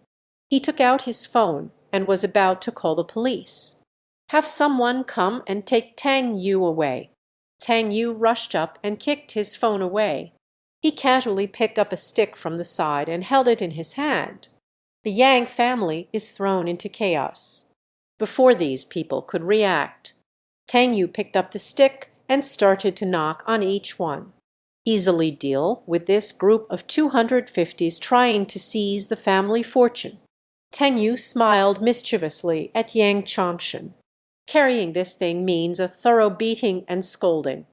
A: He took out his phone and was about to call the police. "Have someone come and take Tang Yu away." Tang Yu rushed up and kicked his phone away. He casually picked up a stick from the side and held it in his hand. The Yang family is thrown into chaos. Before these people could react, Tang Yu picked up the stick and started to knock on each one. Easily deal with this group of 250s trying to seize the family fortune. Tang Yu smiled mischievously at Yang Zhongshan. Carrying this thing means a thorough beating and scolding.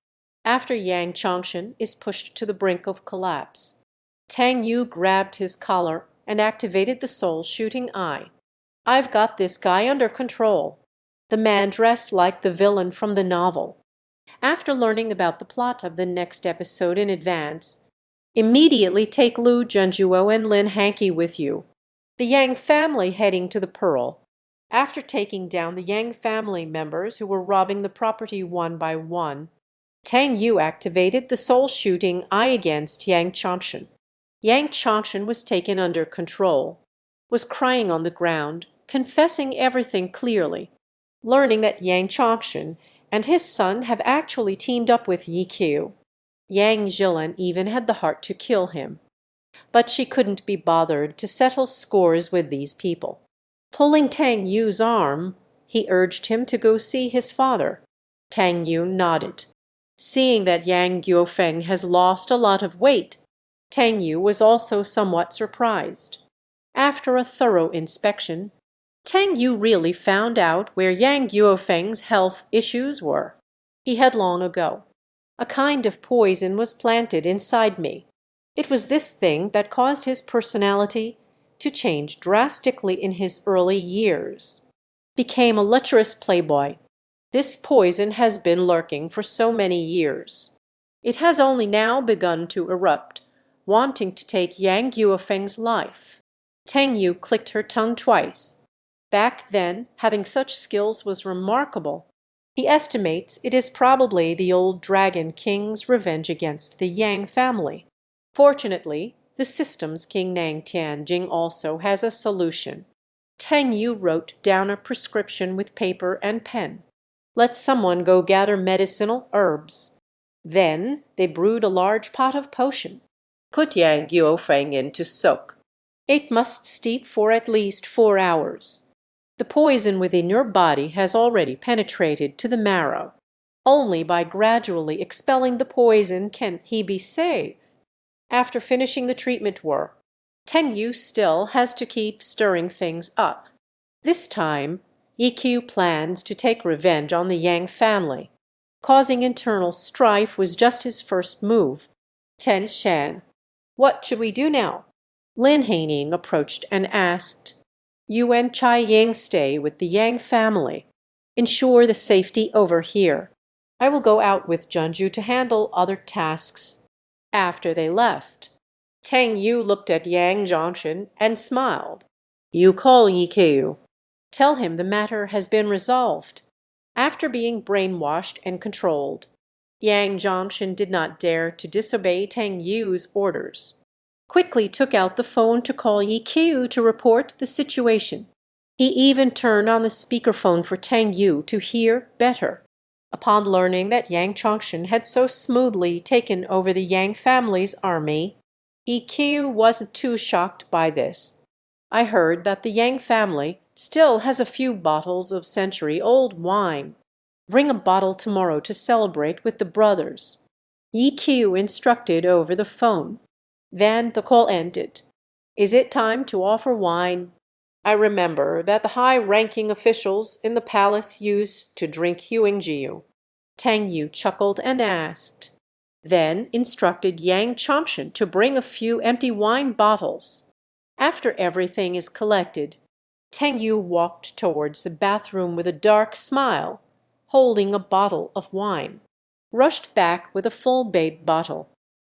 A: After Yang Zhongshan is pushed to the brink of collapse, Tang Yu grabbed his collar and activated the soul-shooting eye. "I've got this guy under control." The man dressed like the villain from the novel. After learning about the plot of the next episode in advance, immediately take Lu Junjuo and Lin Hanqi with you. The Yang family heading to the Pearl. After taking down the Yang family members who were robbing the property one by one, Tang Yu activated the soul-shooting eye against Yang Zhongshan. Yang Zhongshan was taken under control, was crying on the ground, confessing everything clearly, learning that Yang Zhongshan and his son have actually teamed up with Yiqiu. Yang Zhilan even had the heart to kill him. But she couldn't be bothered to settle scores with these people. Pulling Tang Yu's arm, he urged him to go see his father. Tang Yu nodded. Seeing that Yang Guofeng has lost a lot of weight, Tang Yu was also somewhat surprised. After a thorough inspection, Tang Yu really found out where Yang Guofeng's health issues were. He had long ago. A kind of poison was planted inside me. It was this thing that caused his personality to change drastically in his early years. Became a lecherous playboy. This poison has been lurking for so many years. It has only now begun to erupt, wanting to take Yang Guofeng's life. Tang Yu clicked her tongue twice. Back then, having such skills was remarkable. He estimates it is probably the old Dragon King's revenge against the Yang family. Fortunately, the system's King Nang Tianjing also has a solution. Tang Yu wrote down a prescription with paper and pen. Let someone go gather medicinal herbs. Then they brewed a large pot of potion. Put Yang Guofeng in to soak. It must steep for at least 4 hours. The poison within your body has already penetrated to the marrow. Only by gradually expelling the poison can he be saved. After finishing the treatment work, Tang Yu still has to keep stirring things up. This time, Yiqiu plans to take revenge on the Yang family. Causing internal strife was just his first move. Ten Shan, what should we do now? Lin Haining approached and asked. You and Chai Ying stay with the Yang family. Ensure the safety over here. I will go out with Junju to handle other tasks." After they left, Tang Yu looked at Yang Zhongshan and smiled. "You call Yi Keu. Tell him the matter has been resolved." After being brainwashed and controlled, Yang Zhongshan did not dare to disobey Tang Yu's orders. Quickly took out the phone to call Yi Keu to report the situation. He even turned on the speakerphone for Tang Yu to hear better. Upon learning that Yang Zhongshan had so smoothly taken over the Yang family's army, Yi Keu wasn't too shocked by this. "I heard that the Yang family still has a few bottles of century-old wine. Bring a bottle tomorrow to celebrate with the brothers," Yi Keu instructed over the phone. Then the call ended. "Is it time to offer wine? I remember that the high-ranking officials in the palace used to drink Huingjiu." Tang Yu chuckled and asked. Then instructed Yang Zhongshan to bring a few empty wine bottles. After everything is collected, Tang Yu walked towards the bathroom with a dark smile, holding a bottle of wine. Rushed back with a full-bait bottle.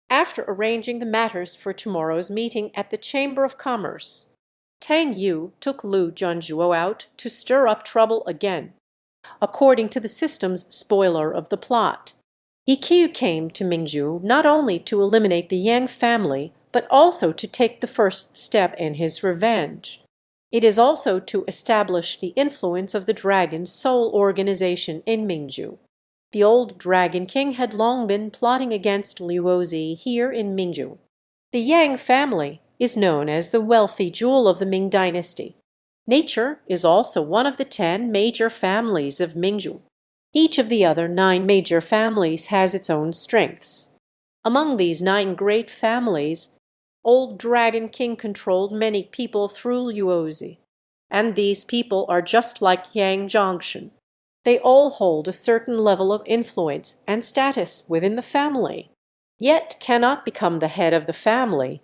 A: After arranging the matters for tomorrow's meeting at the Chamber of Commerce, Tang Yu took Lu Junjuo out to stir up trouble again. According to the system's spoiler of the plot, Yi Keu came to Mingju not only to eliminate the Yang family, but also to take the first step in his revenge. It is also to establish the influence of the Dragon Soul organization in Mingju. The old Dragon King had long been plotting against Luozi here in Mingju. The Yang family is known as the wealthy jewel of the Ming dynasty. Nature is also one of the 10 major families of Mingju. Each of the other 9 major families has its own strengths. Among these 9 great families, old Dragon King controlled many people through Luozi, and these people are just like Yang Zhongshan. They all hold a certain level of influence and status within the family, yet cannot become the head of the family.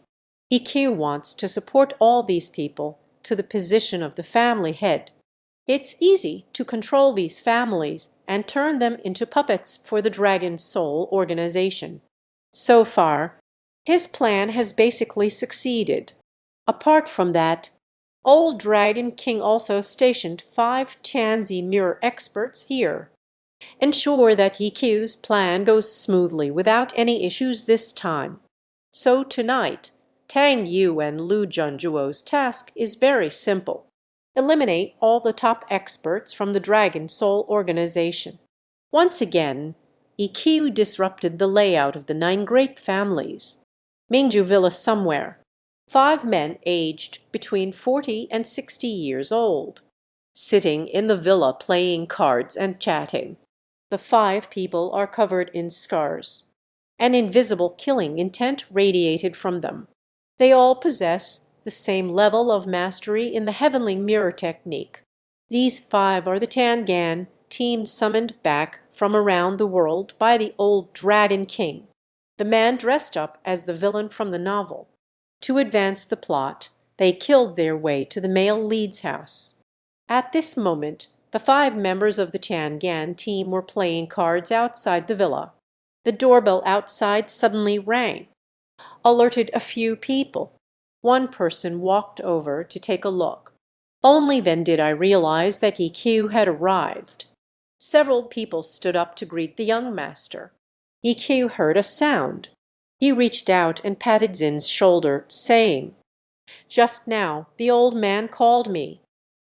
A: Yi Keu wants to support all these people to the position of the family head. It's easy to control these families and turn them into puppets for the Dragon Soul organization. So far, his plan has basically succeeded. Apart from that, old Dragon King also stationed 5 Tianzi mirror experts here. Ensure that Yi Keu's plan goes smoothly without any issues this time. So tonight, Tang Yu and Lu Junjuo's task is very simple. Eliminate all the top experts from the Dragon Soul organization. Once again, Yi Keu disrupted the layout of the 9 great families. Mingju Villa somewhere. 5 men aged between 40 and 60 years old, sitting in the villa playing cards and chatting. The 5 people are covered in scars. An invisible killing intent radiated from them. They all possess the same level of mastery in the heavenly mirror technique. These 5 are the Tiangan team summoned back from around the world by the old Dragon King, the man dressed up as the villain from the novel. To advance the plot, they killed their way to the male lead's house. At this moment, the 5 members of the Tiangan team were playing cards outside the villa. The doorbell outside suddenly rang, alerted a few people. One person walked over to take a look. Only then did I realize that Yi Keu had arrived. Several people stood up to greet the young master. Yi Keu heard a sound. He reached out and patted Zin's shoulder, saying, "Just now the old man called me."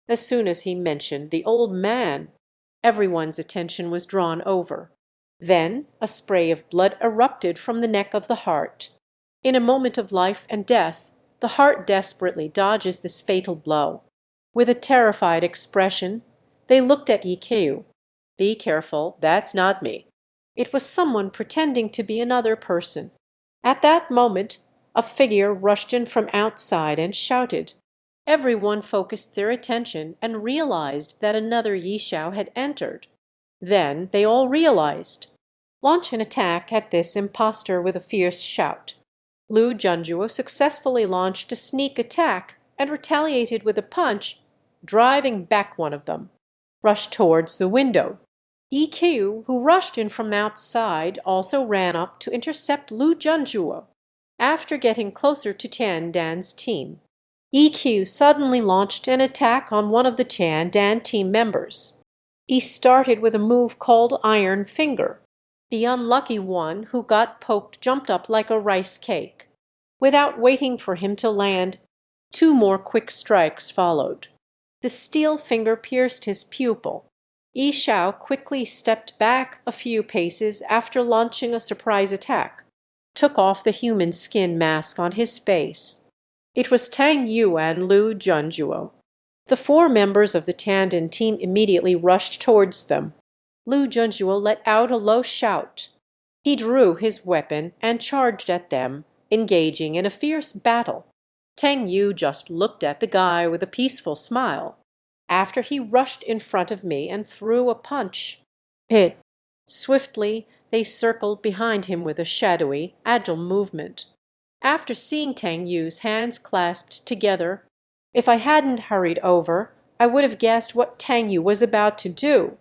A: As soon as he mentioned the old man, everyone's attention was drawn over. Then a spray of blood erupted from the neck of the heart. In a moment of life and death, the heart desperately dodges this fatal blow. With a terrified expression, they looked at Yi Keu. "Be careful, that's not me." It was someone pretending to be another person. At that moment, a figure rushed in from outside and shouted. Everyone focused their attention and realized that another Yishao had entered. Then they all realized. Launch an attack at this impostor with a fierce shout. Lu Junjuo successfully launched a sneak attack and retaliated with a punch, driving back one of them. Rushed towards the window. EQ, who rushed in from outside, also ran up to intercept Lu Junjuo. After getting closer to Tian Dan's team, EQ suddenly launched an attack on one of the Tian Dan team members. He started with a move called Iron Finger. The unlucky one who got poked jumped up like a rice cake. Without waiting for him to land, two more quick strikes followed. The steel finger pierced his pupil. Yi Shao quickly stepped back a few paces after launching a surprise attack, took off the human skin mask on his face. It was Tang Yu and Lu Junjuo. The four members of the Tiandan team immediately rushed towards them. Lu Junjuo let out a low shout. He drew his weapon and charged at them, engaging in a fierce battle. Tang Yu just looked at the guy with a peaceful smile. After he rushed in front of me and threw a punch. Hit. Swiftly, they circled behind him with a shadowy, agile movement. After seeing Tang Yu's hands clasped together, if I hadn't hurried over, I would have guessed what Tang Yu was about to do.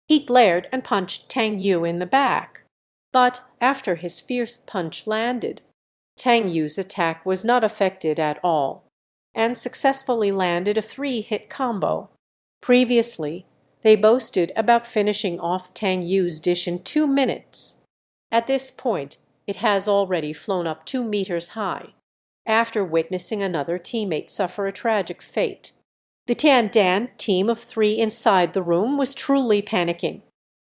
A: He glared and punched Tang Yu in the back. But after his fierce punch landed, Tang Yu's attack was not affected at all, and successfully landed a 3-hit combo. Previously, they boasted about finishing off Tang Yu's dish in 2 minutes. At this point, it has already flown up 2 meters high, after witnessing another teammate suffer a tragic fate. The Tian Dan team of 3 inside the room was truly panicking.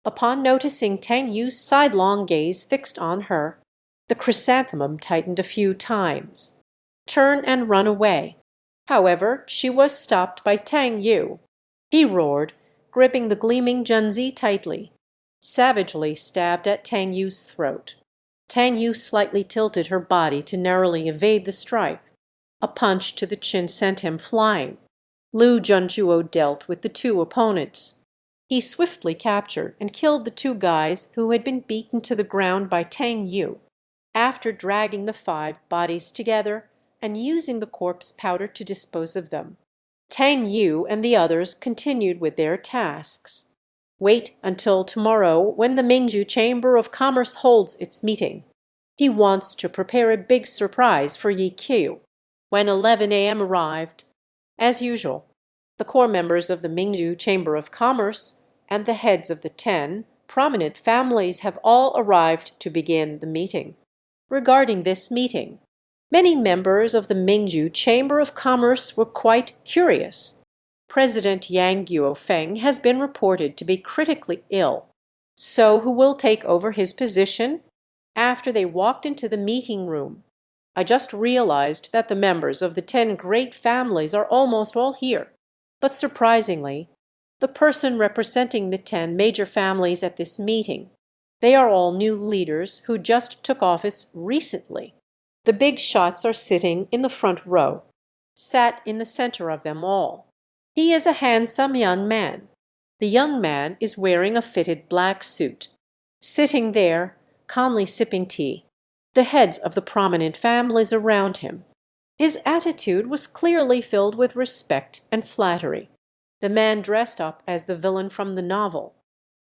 A: Upon noticing Tang Yu's sidelong gaze fixed on her, the chrysanthemum tightened a few times. Turn and run away. However, she was stopped by Tang Yu. He roared, gripping the gleaming Junzi tightly, savagely stabbed at Tang Yu's throat. Tang Yu slightly tilted her body to narrowly evade the strike. A punch to the chin sent him flying. Lu Junjuo dealt with the 2 opponents. He swiftly captured and killed the 2 guys who had been beaten to the ground by Tang Yu. After dragging the 5 bodies together and using the corpse powder to dispose of them, Tang Yu and the others continued with their tasks. Wait until tomorrow when the Mingju Chamber of Commerce holds its meeting. He wants to prepare a big surprise for Yi Qiu. When 11 a.m. arrived, as usual, the core members of the Mingju Chamber of Commerce and the heads of the 10 prominent families have all arrived to begin the meeting. Regarding this meeting, many members of the Mingju Chamber of Commerce were quite curious. President Yang Guofeng has been reported to be critically ill. So who will take over his position? After they walked into the meeting room, I just realized that the members of the 10 great families are almost all here. But surprisingly, the person representing the 10 major families at this meeting, they are all new leaders who just took office recently. The big shots are sitting in the front row. Sat in the center of them all, he is a handsome young man. The young man is wearing a fitted black suit, sitting there, calmly sipping tea, the heads of the prominent families around him. His attitude was clearly filled with respect and flattery. The man dressed up as the villain from the novel,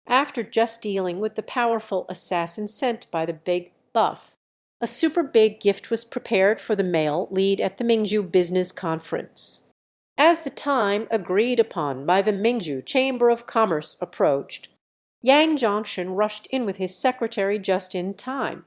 A: after just dealing with the powerful assassin sent by the big buff. A super big gift was prepared for the male lead at the Mingju Business Conference. As the time agreed upon by the Mingju Chamber of Commerce approached, Yang Zhongshan rushed in with his secretary just in time.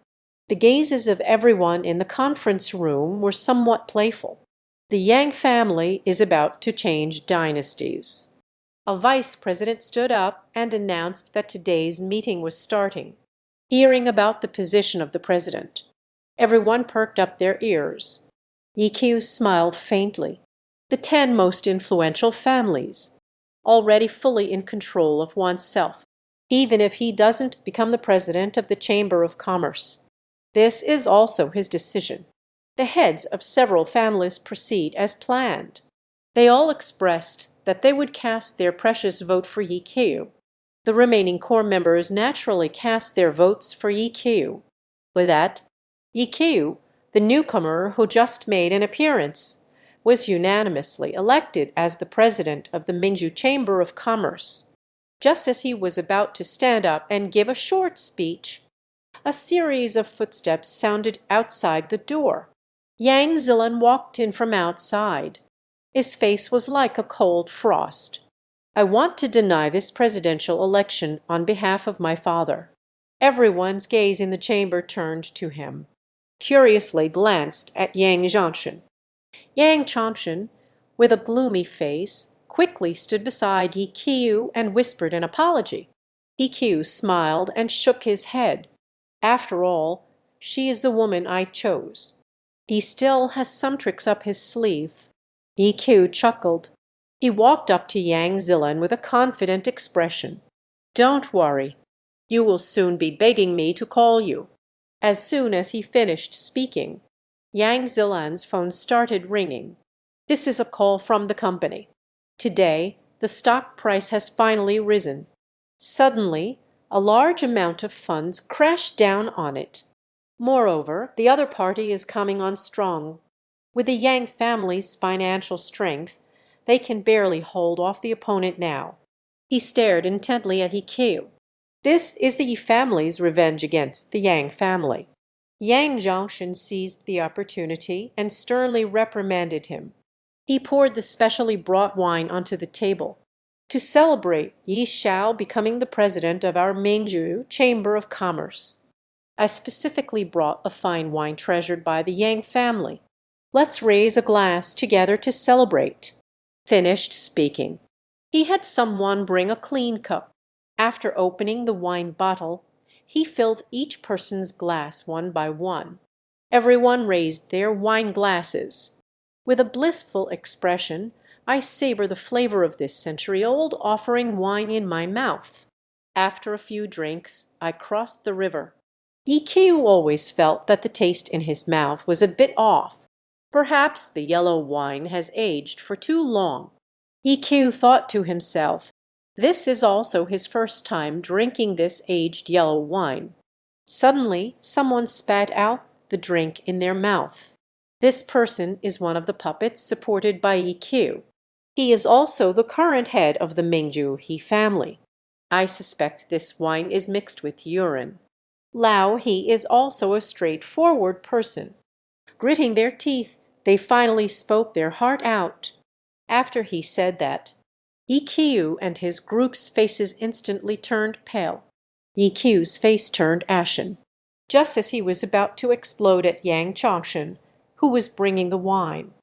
A: The gazes of everyone in the conference room were somewhat playful. The Yang family is about to change dynasties. A vice president stood up and announced that today's meeting was starting. Hearing about the position of the president, everyone perked up their ears. Yi Qiu smiled faintly. The 10 most influential families, already fully in control of oneself, even if he doesn't become the president of the Chamber of Commerce. This is also his decision. The heads of several families proceed as planned. They all expressed that they would cast their precious vote for Yi Qiu. The remaining core members naturally cast their votes for Yi Qiu. With that, Yi Qiu, the newcomer who just made an appearance, was unanimously elected as the president of the Mingju Chamber of Commerce. Just as he was about to stand up and give a short speech, a series of footsteps sounded outside the door. Yang Zilan walked in from outside. His face was like a cold frost. "I want to deny this presidential election on behalf of my father." Everyone's gaze in the chamber turned to him, curiously glanced at Yang Zhangshan. Yang Zhangshan, with a gloomy face, quickly stood beside Yi Qiu and whispered an apology. Yi Qiu smiled and shook his head. "After all, she is the woman I chose. He still has some tricks up his sleeve." Yi Qiu chuckled. He walked up to Yang Zilan with a confident expression. "Don't worry. You will soon be begging me to call you." As soon as he finished speaking, Yang Zilan's phone started ringing. "This is a call from the company. Today, the stock price has finally risen. Suddenly, a large amount of funds crashed down on it. Moreover, the other party is coming on strong. With the Yang family's financial strength, they can barely hold off the opponent now." He stared intently at Yi Qiu. "This is the Yi family's revenge against the Yang family." Yang Zhangshan seized the opportunity and sternly reprimanded him. He poured the specially brought wine onto the table. "To celebrate Yi Shao becoming the president of our Mingju Chamber of Commerce, I specifically brought a fine wine treasured by the Yang family. Let's raise a glass together to celebrate." Finished speaking, he had someone bring a clean cup. After opening the wine bottle, he filled each person's glass one by one. Everyone raised their wine glasses. "With a blissful expression, I savor the flavor of this century-old offering wine in my mouth. After a few drinks, I crossed the river." Yi Qiu always felt that the taste in his mouth was a bit off. Perhaps the yellow wine has aged for too long. Yi Qiu thought to himself, this is also his first time drinking this aged yellow wine. Suddenly, someone spat out the drink in their mouth. This person is one of the puppets supported by Yi Qiu. He is also the current head of the Mingju He family. I suspect this wine is mixed with urine. Lao He is also a straightforward person. Gritting their teeth, they finally spoke their heart out. After he said that, Yi Qiu and his group's faces instantly turned pale. Yi Qiu's face turned ashen. Just as he was about to explode at Yang Zhangshan, who was bringing the wine,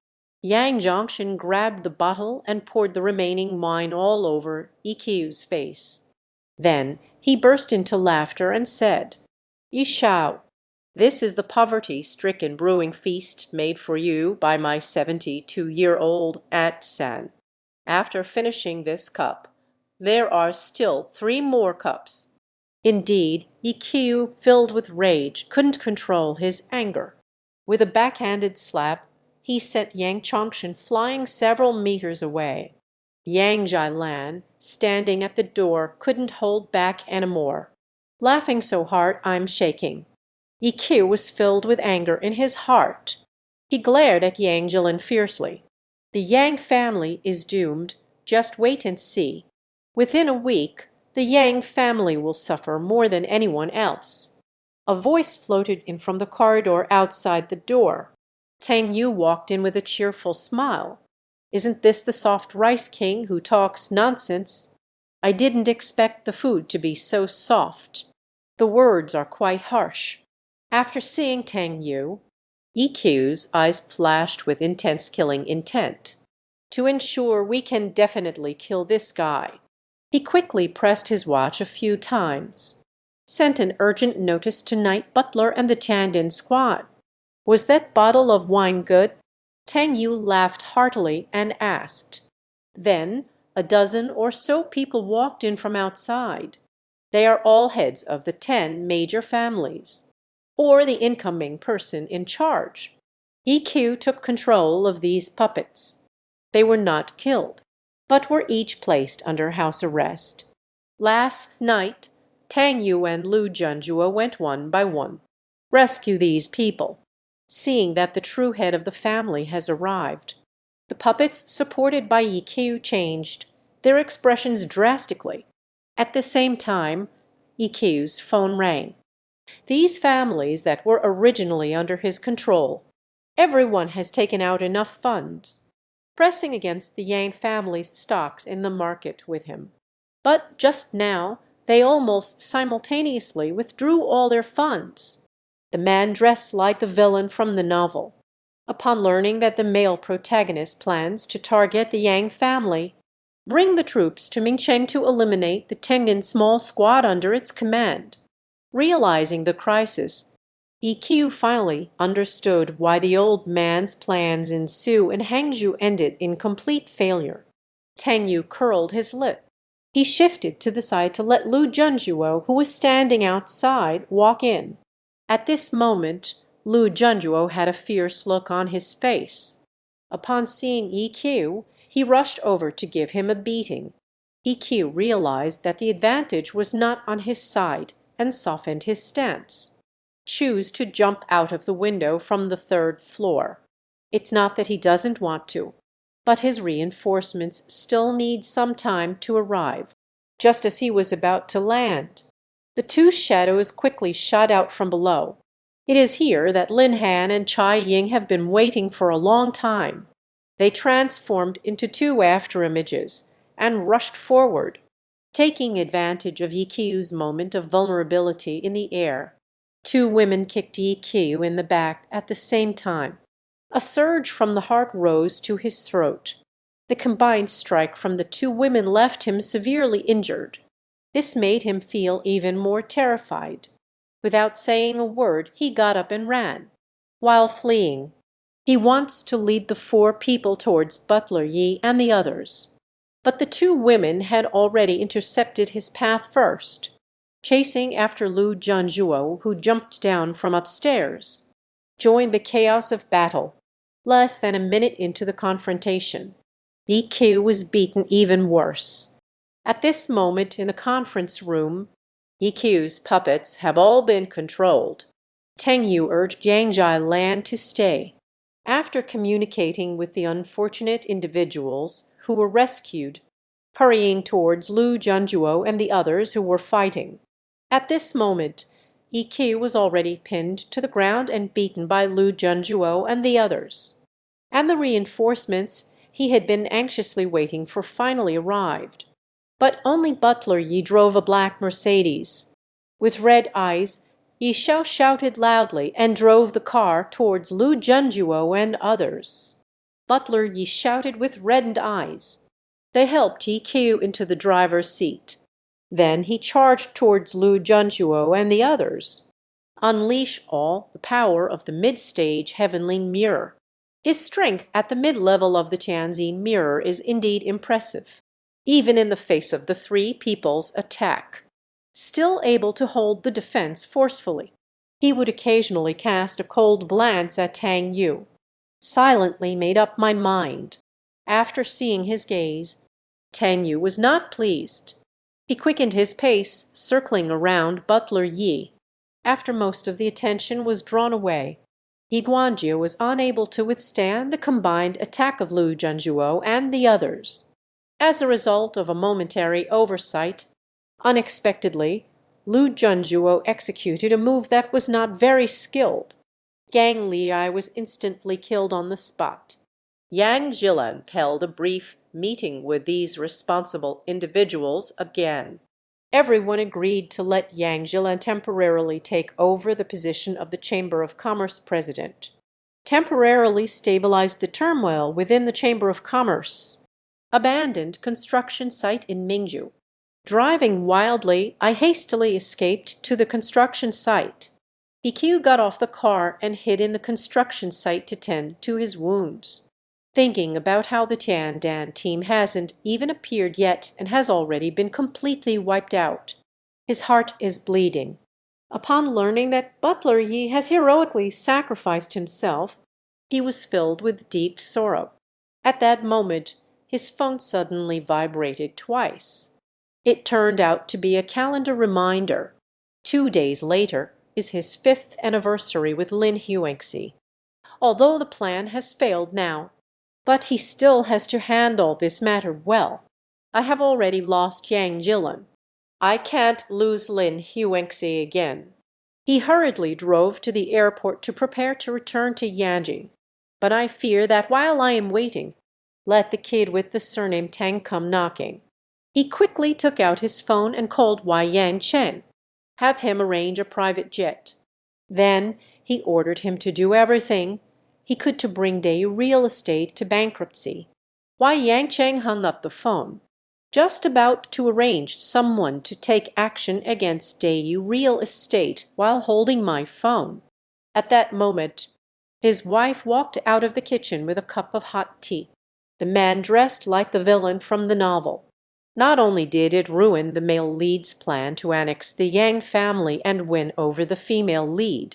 A: Yang Zhangshan grabbed the bottle and poured the remaining wine all over Yi Qiu's face. Then he burst into laughter and said, "Yi Shao, this is the poverty-stricken brewing feast made for you by my 72-year-old Aunt San. After finishing this cup, there are still 3 more cups." Indeed, Yi Qiu, filled with rage, couldn't control his anger. With a backhanded slap, he sent Yang Zhangshan flying several meters away. Yang Jilan, standing at the door, couldn't hold back any more. "Laughing so hard I'm shaking." Yi Qiu was filled with anger in his heart. He glared at Yang Jilan fiercely. "The Yang family is doomed. Just wait and see. Within a week, the Yang family will suffer more than anyone else." A voice floated in from the corridor outside the door. Tang Yu walked in with a cheerful smile. "Isn't this the soft rice king who talks nonsense? I didn't expect the food to be so soft." The words are quite harsh. After seeing Tang Yu, Yi Qiu's eyes flashed with intense killing intent. "To ensure we can definitely kill this guy." He quickly pressed his watch a few times. "Sent an urgent notice to Night Butler and the Tiandin squad. Was that bottle of wine good?" Tang Yu laughed heartily and asked. Then a dozen or so people walked in from outside. They are all heads of the 10 major families, or the incoming person in charge. Yi Qiu took control of these puppets. They were not killed, but were each placed under house arrest. Last night, Tang Yu and Lu Junjue went one by one. "Rescue these people," seeing that the true head of the family has arrived. The puppets supported by Yi Qiu changed their expressions drastically. At the same time, EQ's phone rang. These families that were originally under his control, everyone has taken out enough funds, pressing against the Yang family's stocks in the market with him. But just now they almost simultaneously withdrew all their funds. The man dressed like the villain from the novel, upon learning that the male protagonist plans to target the Yang family, bring the troops to Mingcheng to eliminate the Tengan small squad under its command. Realizing the crisis, EQ finally understood why the old man's plans in Su and Hangzhou ended in complete failure. Tang Yu curled his lip. He shifted to the side to let Lu Junjuo, who was standing outside, walk in. At this moment, Lu Junjuo had a fierce look on his face. Upon seeing EQ, he rushed over to give him a beating. EQ realized that the advantage was not on his side and softened his stance. Choose to jump out of the window from the third floor. It's not that he doesn't want to, but his reinforcements still need some time to arrive. Just as he was about to land, the two shadows quickly shot out from below. It is here that Lin Han and Chai Ying have been waiting for a long time. They transformed into two after-images and rushed forward, taking advantage of EQ's moment of vulnerability in the air. Two women kicked EQ in the back at the same time. A surge from the heart rose to his throat. The combined strike from the two women left him severely injured. This made him feel even more terrified. Without saying a word, he got up and ran. While fleeing, he wants to lead the four people towards Butler Yi and the others. But the two women had already intercepted his path first, chasing after Lu Junjuo, who jumped down from upstairs. Joined the chaos of battle. Less than a minute into the confrontation, EQ was beaten even worse. At this moment in the conference room, EQ's puppets have all been controlled. Teng Yu urged Yang Jailan to stay. After communicating with the unfortunate individuals who were rescued, hurrying towards Lu Junjuo and the others who were fighting. At this moment, EQ was already pinned to the ground and beaten by Lu Junjuo and the others. And the reinforcements he had been anxiously waiting for finally arrived. But only Butler Yi drove a black Mercedes. With red eyes, Yi Xiao shouted loudly and drove the car towards Lu Junjuo and others. Butler Yi shouted with reddened eyes. They helped EQ into the driver's seat. Then he charged towards Lu Junjuo and the others. Unleash all the power of the mid-stage heavenly mirror. His strength at the mid-level of the Tianzi mirror is indeed impressive, even in the face of the three people's attack. Still able to hold the defense forcefully, he would occasionally cast a cold glance at Tang Yu. Silently made up my mind. After seeing his gaze, Tang Yu was not pleased. He quickened his pace, circling around Butler Yi. After most of the attention was drawn away, Yi Guanjie was unable to withstand the combined attack of Lu Junjuo and the others. As a result of a momentary oversight, unexpectedly, Lu Junjuo executed a move that was not very skilled. Yang Liai was instantly killed on the spot. Yang Jilan held a brief meeting with these responsible individuals again. Everyone agreed to let Yang Jilan temporarily take over the position of the Chamber of Commerce president. Temporarily stabilize the turmoil within the Chamber of Commerce. Abandoned construction site in Mingzhou. Driving wildly, I hastily escaped to the construction site. EQ got off the car and hid in the construction site to tend to his wounds. Thinking about how the Tiandan team hasn't even appeared yet and has already been completely wiped out. His heart is bleeding. Upon learning that Butler Yi has heroically sacrificed himself, he was filled with deep sorrow. At that moment, his phone suddenly vibrated twice. It turned out to be a calendar reminder. 2 days later is his 5th anniversary with Lin Huangxi. Although the plan has failed now, but he still has to handle this matter well. I have already lost Yang Jilan. I can't lose Lin Huangxi again. He hurriedly drove to the airport to prepare to return to Yanji. But I fear that while I am waiting, let the kid with the surname Tang come knocking. He quickly took out his phone and called Wei Yang Chen. Have him arrange a private jet. Then he ordered him to do everything he could to bring Dayu Real Estate to bankruptcy. Wei Yang Cheng hung up the phone, just about to arrange someone to take action against Dayu Real Estate while holding my phone. At that moment, his wife walked out of the kitchen with a cup of hot tea. The man dressed like the villain from the novel. Not only did it ruin the male lead's plan to annex the Yang family and win over the female lead,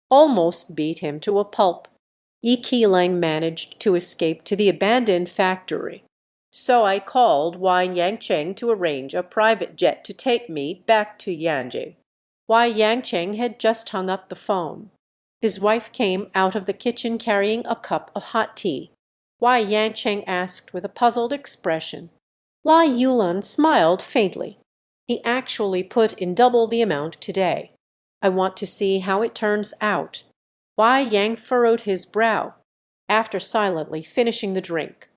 A: almost beat him to a pulp, Yi Qilang managed to escape to the abandoned factory. So I called Wei Yangcheng to arrange a private jet to take me back to Yanji. Wei Yangcheng had just hung up the phone. His wife came out of the kitchen carrying a cup of hot tea. Wei Yangcheng asked with a puzzled expression. Lai Yulan smiled faintly. He actually put in double the amount today. I want to see how it turns out. Wei Yang furrowed his brow, after silently finishing the drink.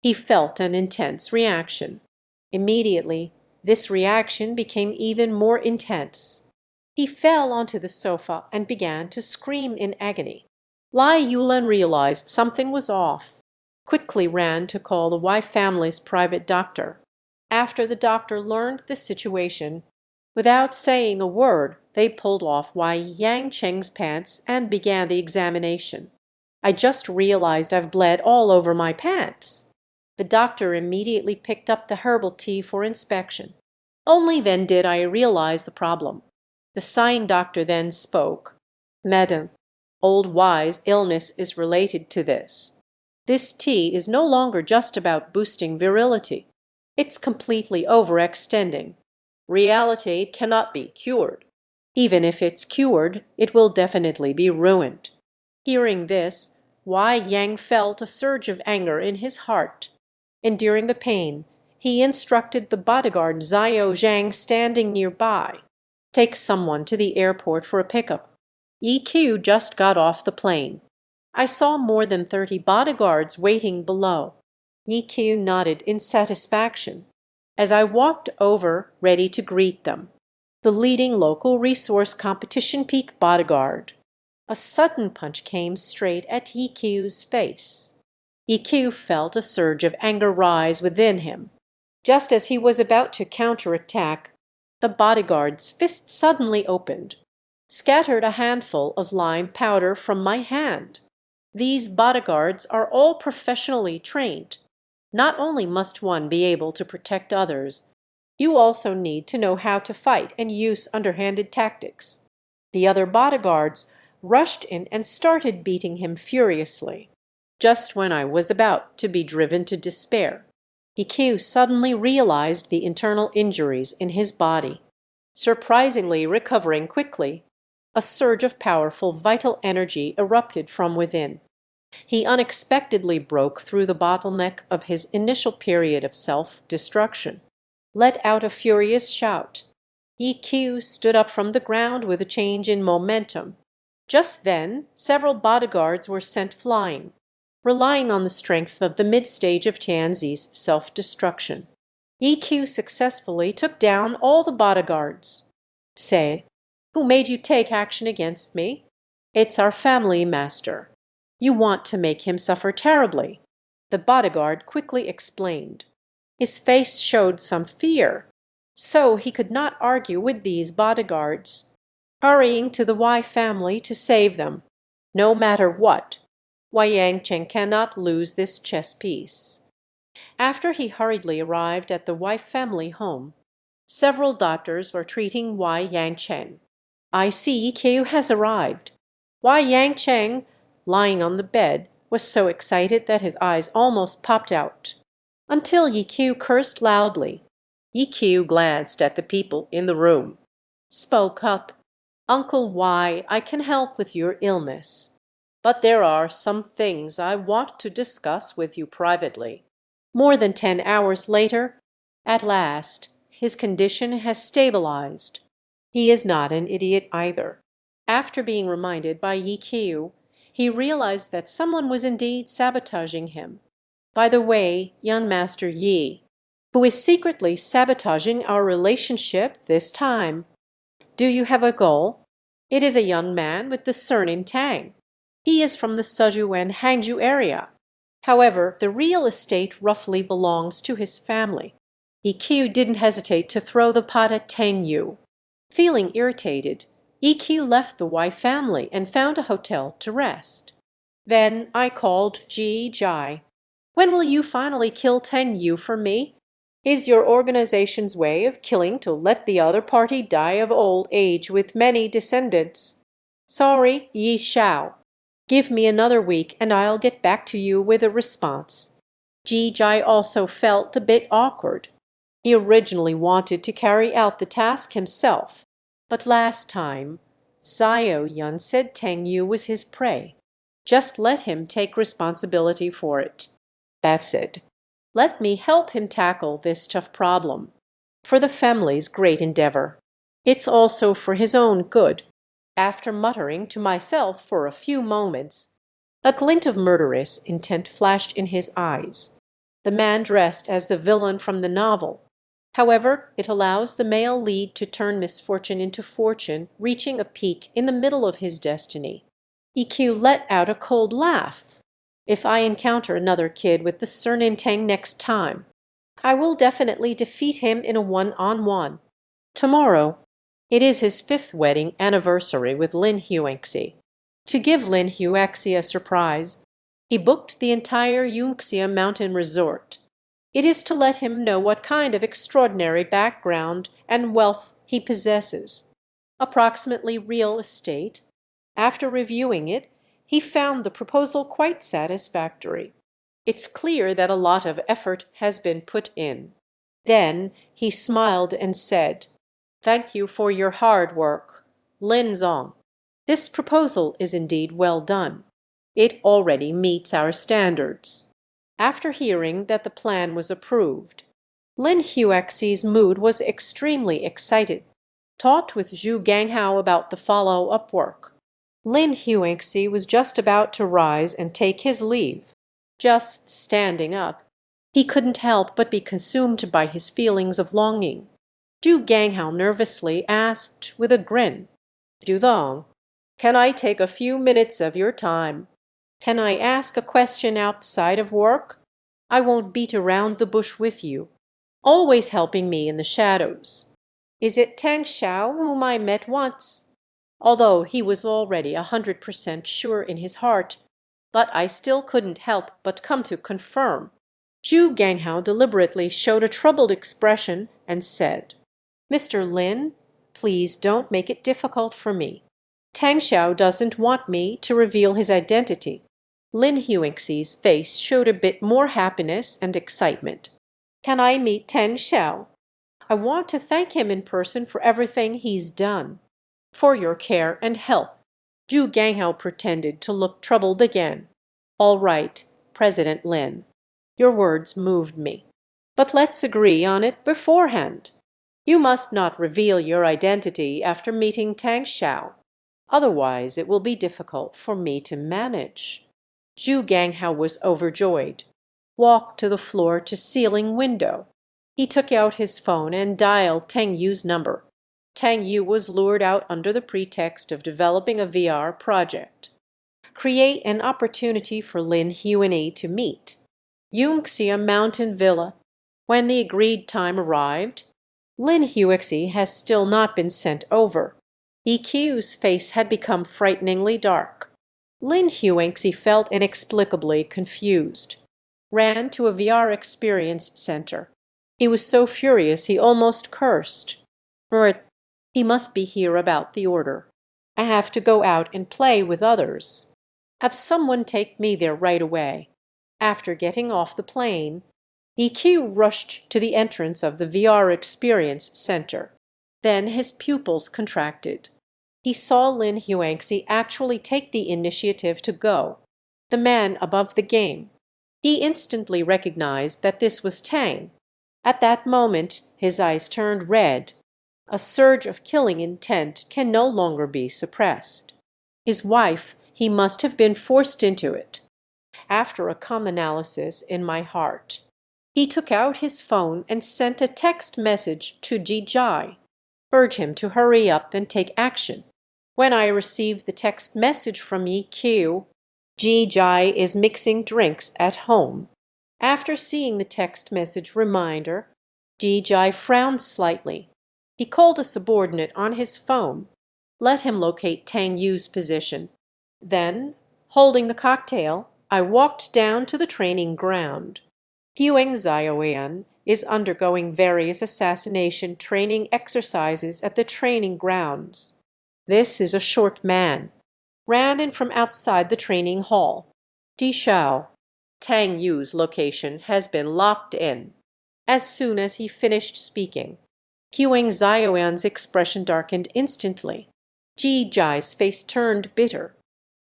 A: He felt an intense reaction. Immediately, this reaction became even more intense. He fell onto the sofa and began to scream in agony. Lai Yulan realized something was off, quickly ran to call the Wei family's private doctor. After the doctor learned the situation, without saying a word, they pulled off Wei Yangcheng's pants and began the examination. I just realized I've bled all over my pants. The doctor immediately picked up the herbal tea for inspection. Only then did I realize the problem. The sign doctor then spoke. Madam, old Wei's illness is related to this. This tea is no longer just about boosting virility. It's completely overextending. Reality cannot be cured. Even if it's cured, it will definitely be ruined. Hearing this, Wei Yang felt a surge of anger in his heart. Enduring the pain, he instructed the bodyguard Xiao Zhang standing nearby. Take someone to the airport for a pickup. EQ just got off the plane. I saw more than 30 bodyguards waiting below. EQ nodded in satisfaction as I walked over, ready to greet them. The leading local resource competition peak bodyguard. A sudden punch came straight at EQ's face. EQ felt a surge of anger rise within him. Just as he was about to counterattack, the bodyguard's fist suddenly opened, scattered a handful of lime powder from my hand. These bodyguards are all professionally trained. Not only must one be able to protect others, you also need to know how to fight and use underhanded tactics. The other bodyguards rushed in and started beating him furiously. Just when I was about to be driven to despair, EQ suddenly realized the internal injuries in his body. Surprisingly recovering quickly, a surge of powerful vital energy erupted from within. He unexpectedly broke through the bottleneck of his initial period of self-destruction, let out a furious shout. EQ stood up from the ground with a change in momentum. Just then, several bodyguards were sent flying, relying on the strength of the mid-stage of Tianzi's self-destruction. EQ successfully took down all the bodyguards. Say, who made you take action against me? It's our family master. You want to make him suffer terribly, the bodyguard quickly explained. His face showed some fear, so he could not argue with these bodyguards. Hurrying to the Wei family to save them, no matter what. Wei Yangcheng cannot lose this chess piece. After he hurriedly arrived at the Wei family home, several doctors were treating Wei Yangcheng. I see EQ has arrived. Wei Yangcheng, lying on the bed, was so excited that his eyes almost popped out. Until EQ cursed loudly. EQ glanced at the people in the room. Spoke up. Uncle Wei, I can help with your illness. But there are some things I want to discuss with you privately. More than 10 hours later, at last, his condition has stabilized. He is not an idiot either. After being reminded by Yi Qiu, he realized that someone was indeed sabotaging him. By the way, young Master Yi, who is secretly sabotaging our relationship this time? Do you have a goal? It is a young man with the surname Tang. He is from the Seju and Hangzhou area. However, the real estate roughly belongs to his family. EQ didn't hesitate to throw the pot at Tang Yu. Feeling irritated, EQ left the Wei family and found a hotel to rest. Then I called Ji Jai. When will you finally kill Tang Yu for me? Is your organization's way of killing to let the other party die of old age with many descendants? Sorry, Yi Shao. Give me another week and I'll get back to you with a response. Ji Jai also felt a bit awkward. He originally wanted to carry out the task himself, but last time, Xiao Yun said Tang Yu was his prey. Just let him take responsibility for it. That's it. Let me help him tackle this tough problem. For the family's great endeavor. It's also for his own good. After muttering to myself for a few moments, a glint of murderous intent flashed in his eyes. The man dressed as the villain from the novel. However, it allows the male lead to turn misfortune into fortune, reaching a peak in the middle of his destiny. EQ let out a cold laugh. If I encounter another kid with the surname Tang next time, I will definitely defeat him in a one-on-one. Tomorrow, it is his 5th wedding anniversary with Lin Huangxi. To give Lin Huangxi a surprise, he booked the entire Yunxia mountain resort. It is to let him know what kind of extraordinary background and wealth he possesses. Approximately real estate. After reviewing it, he found the proposal quite satisfactory. It's clear that a lot of effort has been put in. Then he smiled and said, "Thank you for your hard work, Lin Zong. This proposal is indeed well done. It already meets our standards." After hearing that the plan was approved, Lin Huaxi's mood was extremely excited. Talked with Zhu Ganghao about the follow-up work. Lin Huangxi was just about to rise and take his leave. Just standing up, he couldn't help but be consumed by his feelings of longing. Zhu Ganghao nervously asked with a grin, "Dudong, can I take a few minutes of your time? Can I ask a question outside of work? I won't beat around the bush with you, always helping me in the shadows. Is it Tang Xiao whom I met once?" Although he was already 100% sure in his heart, but I still couldn't help but come to confirm. Zhu Ganghao deliberately showed a troubled expression and said, "Mr. Lin, please don't make it difficult for me. Tang Xiao doesn't want me to reveal his identity." Lin Huangxi's face showed a bit more happiness and excitement. "Can I meet Tang Xiao? I want to thank him in person for everything he's done. For your care and help." Zhu Ganghao pretended to look troubled again. "All right, President Lin. Your words moved me. But let's agree on it beforehand. You must not reveal your identity after meeting Tang Xiao. Otherwise, it will be difficult for me to manage." Zhu Ganghao was overjoyed. Walked to the floor-to-ceiling window. He took out his phone and dialed Tang Yu's number. Tang Yu was lured out under the pretext of developing a VR project. Create an opportunity for Lin Huani to meet. Yunxia Mountain Villa. When the agreed time arrived, Lin Huixi has still not been sent over. EQ's face had become frighteningly dark. Lin Huixi felt inexplicably confused. Ran to a VR experience center. He was so furious he almost cursed. He must be here about the order. I have to go out and play with others. Have someone take me there right away." After getting off the plane, EQ rushed to the entrance of the VR Experience Center. Then his pupils contracted. He saw Lin Huangxi actually take the initiative to go, the man above the game. He instantly recognized that this was Tang. At that moment, His eyes turned red. A surge of killing intent can no longer be suppressed. His wife, he must have been forced into it. After a calm analysis in my heart, he took out his phone and sent a text message to Ji, urge him to hurry up and take action. When I received the text message from EQ, Ji is mixing drinks at home. After seeing the text message reminder, Ji frowned slightly. He called a subordinate on his phone, let him locate Tang Yu's position. Then, holding the cocktail, I walked down to the training ground. Huang Xiaoyan is undergoing various assassination training exercises at the training grounds. This is a short man. Ran in from outside the training hall. Di Shao. Tang Yu's location has been locked in. As soon as he finished speaking, Huang Xiaoyan's expression darkened instantly. Ji Jai's face turned bitter.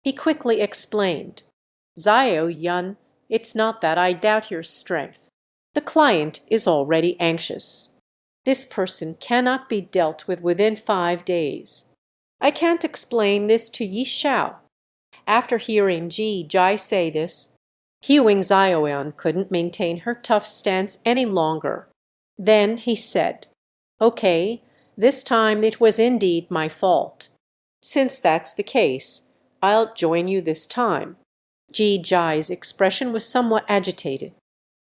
A: He quickly explained, Xiaoyan, it's not that I doubt your strength. The client is already anxious. This person cannot be dealt with within 5 days. I can't explain this to Yi Shao. After hearing Ji Jai say this, Huang Xiaoyan couldn't maintain her tough stance any longer. Then he said, Okay, this time it was indeed my fault. Since that's the case, I'll join you this time. Ji Jai's expression was somewhat agitated,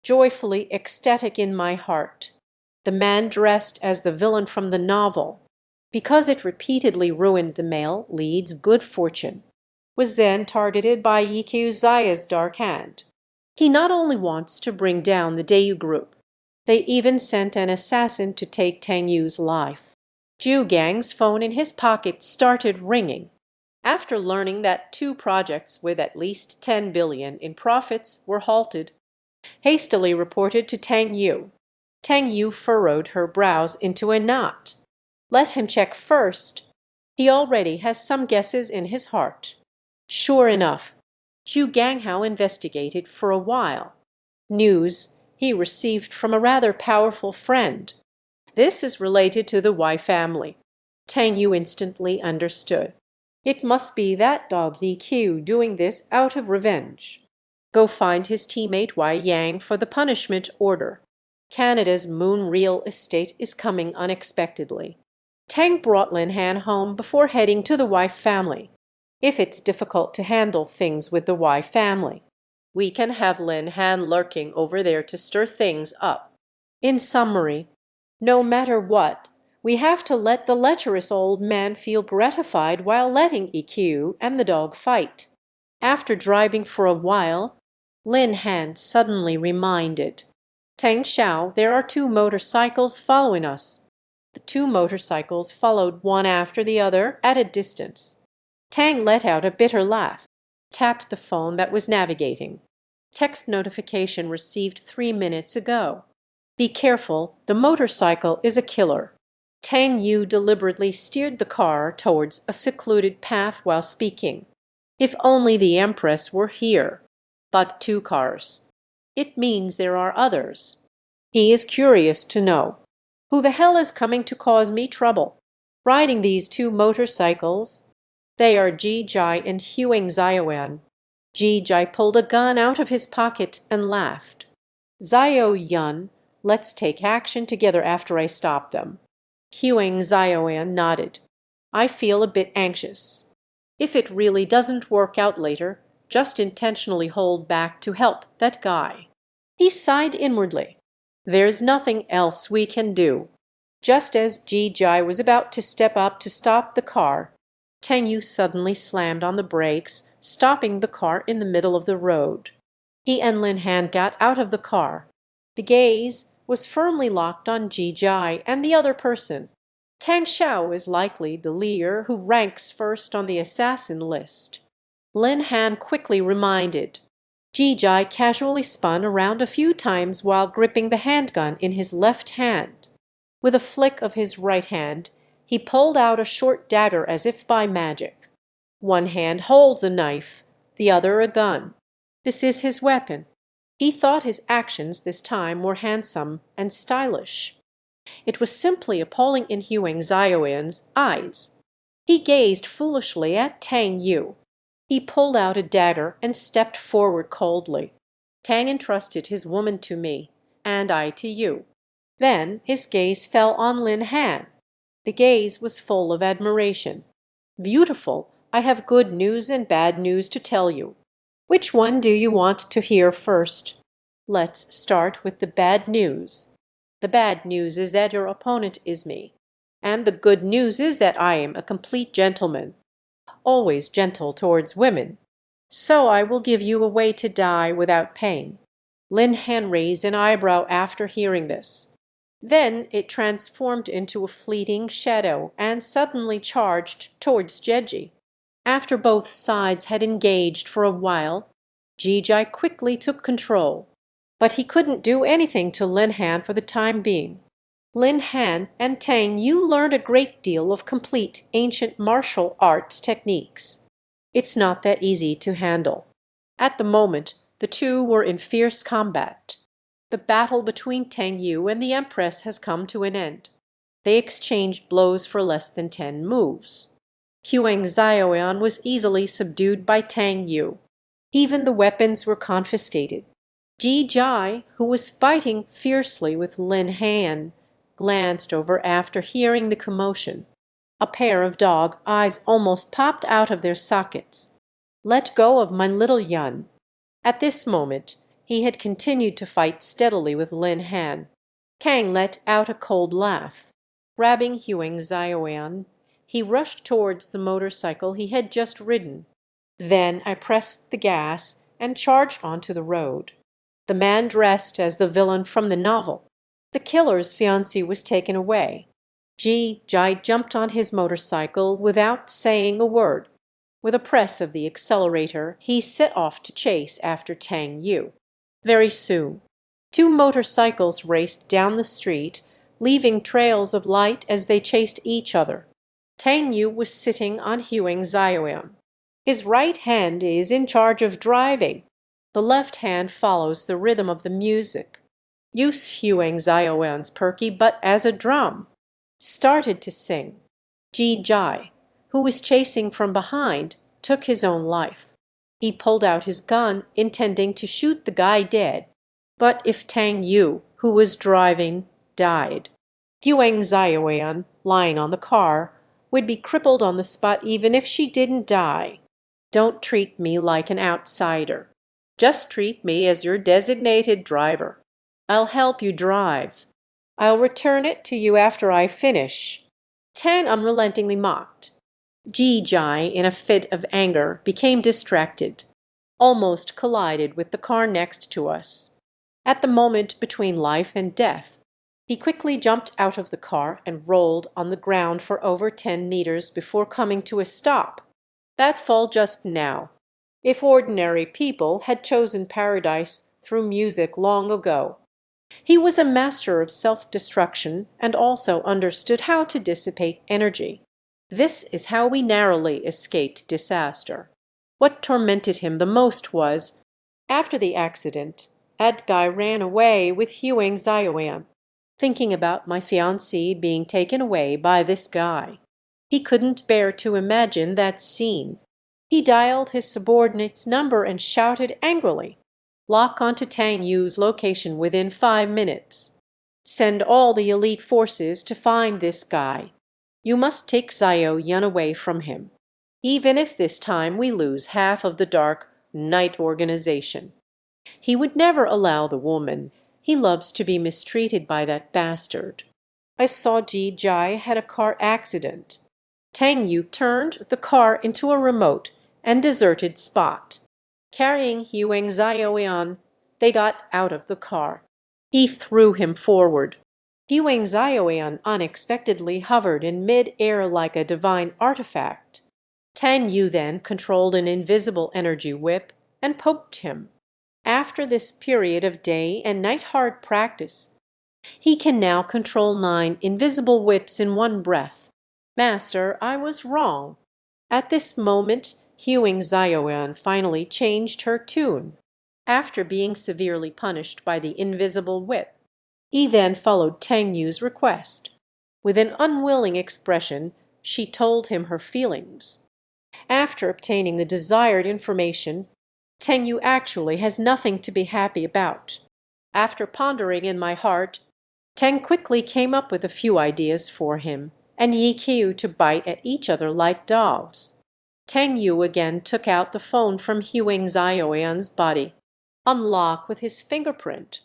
A: joyfully ecstatic in my heart. The man dressed as the villain from the novel, because it repeatedly ruined the male lead's good fortune, was then targeted by EQ Zaya's dark hand. He not only wants to bring down the Dayu group, they even sent an assassin to take Tang Yu's life. Zhu Gang's phone in his pocket started ringing. After learning that 2 projects with at least 10 billion in profits were halted, hastily reported to Tang Yu. Tang Yu furrowed her brows into a knot. Let him check first. He already has some guesses in his heart. Sure enough, Zhu Ganghao investigated for a while. News he received from a rather powerful friend. This is related to the Wei family. Tang Yu instantly understood. It must be that dog EQ doing this out of revenge. Go find his teammate Wei Yang for the punishment order. Canada's Moon Real Estate is coming unexpectedly. Tang brought Lin Han home before heading to the Wei family. If it's difficult to handle things with the Wei family, we can have Lin Han lurking over there to stir things up. In summary, no matter what, we have to let the lecherous old man feel gratified while letting EQ and the dog fight. After driving for a while, Lin Han suddenly reminded, Tang Xiao, there are 2 motorcycles following us. The 2 motorcycles followed one after the other at a distance. Tang let out a bitter laugh, tapped the phone that was navigating. Text notification received 3 minutes ago. Be careful, the motorcycle is a killer. Tang Yu deliberately steered the car towards a secluded path while speaking. If only the Empress were here. But 2 cars. It means there are others. He is curious to know. Who the hell is coming to cause me trouble? Riding these 2 motorcycles? They are Ji Jai and Huang Xiaoyan. Ji Jai pulled a gun out of his pocket and laughed. Xiaoyan, let's take action together after I stop them. Huang Xiaoyan nodded. I feel a bit anxious. If it really doesn't work out later, just intentionally hold back to help that guy. He sighed inwardly. There's nothing else we can do. Just as Ji Jai was about to step up to stop the car, Tang Yu suddenly slammed on the brakes, stopping the car in the middle of the road. He and Lin Han got out of the car. The gaze was firmly locked on Ji Jai and the other person. Tang Xiao is likely the leader who ranks first on the assassin list. Lin Han quickly reminded. Ji Jai casually spun around a few times while gripping the handgun in his left hand. With a flick of his right hand, he pulled out a short dagger as if by magic. One hand holds a knife, the other a gun. This is his weapon. He thought his actions this time were handsome and stylish. It was simply appalling in Huang Zhaoyan's eyes. He gazed foolishly at Tang Yu. He pulled out a dagger and stepped forward coldly. Tang entrusted his woman to me, and I to you. Then his gaze fell on Lin Han. The gaze was full of admiration. Beautiful, I have good news and bad news to tell you. Which one do you want to hear first? Let's start with the bad news. The bad news is that your opponent is me. And the good news is that I am a complete gentleman, always gentle towards women. So I will give you a way to die without pain. Lin Han raised an eyebrow after hearing this. Then it transformed into a fleeting shadow and suddenly charged towards Jeji. After both sides had engaged for a while, Jijai quickly took control. But he couldn't do anything to Lin Han for the time being. Lin Han and Tang Yu learned a great deal of complete ancient martial arts techniques. It's not that easy to handle. At the moment, the two were in fierce combat. The battle between Tang Yu and the Empress has come to an end. They exchanged blows for less than 10 moves. Huang Zhaoyan was easily subdued by Tang Yu. Even the weapons were confiscated. Jijai, who was fighting fiercely with Lin Han, glanced over after hearing the commotion. A pair of dog eyes almost popped out of their sockets. Let go of my little Yun. At this moment, he had continued to fight steadily with Lin Han. Tang let out a cold laugh. Grabbing Huang Zhaoyan, he rushed towards the motorcycle he had just ridden. Then I pressed the gas and charged onto the road. The man dressed as the villain from the novel. The killer's fiancée was taken away. Jai jumped on his motorcycle without saying a word. With a press of the accelerator, he set off to chase after Tang Yu. Very soon, two motorcycles raced down the street, leaving trails of light as they chased each other. Tang Yu was sitting on Huang Zhaoyan. His right hand is in charge of driving. The left hand follows the rhythm of the music. Use Huang Zhaoyan's perky but as a drum. Started to sing. Jai, who was chasing from behind, took his own life. He pulled out his gun, intending to shoot the guy dead. But if Tang Yu, who was driving, died, Huang Zhaoyan, lying on the car, would be crippled on the spot even if she didn't die. Don't treat me like an outsider. Just treat me as your designated driver. I'll help you drive. I'll return it to you after I finish. Tang unrelentingly mocked. Jijai, in a fit of anger, became distracted, almost collided with the car next to us. At the moment between life and death, he quickly jumped out of the car and rolled on the ground for over 10 meters before coming to a stop. That fall just now. If ordinary people had chosen paradise through music long ago. He was a master of self-destruction and also understood how to dissipate energy. This is how we narrowly escaped disaster. What tormented him the most was, after the accident, Adgai ran away with Huang Zhaoyan, thinking about my fiancée being taken away by this guy. He couldn't bear to imagine that scene. He dialed his subordinate's number and shouted angrily, "Lock onto Tang Yu's location within 5 minutes. Send all the elite forces to find this guy. You must take Zhaoyan away from him, even if this time we lose half of the dark night organization. He would never allow the woman. He loves to be mistreated by that bastard. I saw Jai had a car accident. Tang Yu turned the car into a remote and deserted spot. Carrying Huang Zhaoyan, they got out of the car. He threw him forward. Huang Zhaoyan unexpectedly hovered in mid-air like a divine artifact. Tang Yu then controlled an invisible energy whip and poked him. After this period of day and night hard practice, he can now control 9 invisible whips in one breath. Master, I was wrong. At this moment, Huang Zhaoyan finally changed her tune. After being severely punished by the invisible whip, Yi then followed Tang Yu's request. With an unwilling expression, she told him her feelings. After obtaining the desired information, Teng Yu actually has nothing to be happy about. After pondering in my heart, Teng quickly came up with a few ideas for him, and Yi Qiu to bite at each other like dogs. Teng Yu again took out the phone from Huang Ziyuan's body, unlocked with his fingerprint.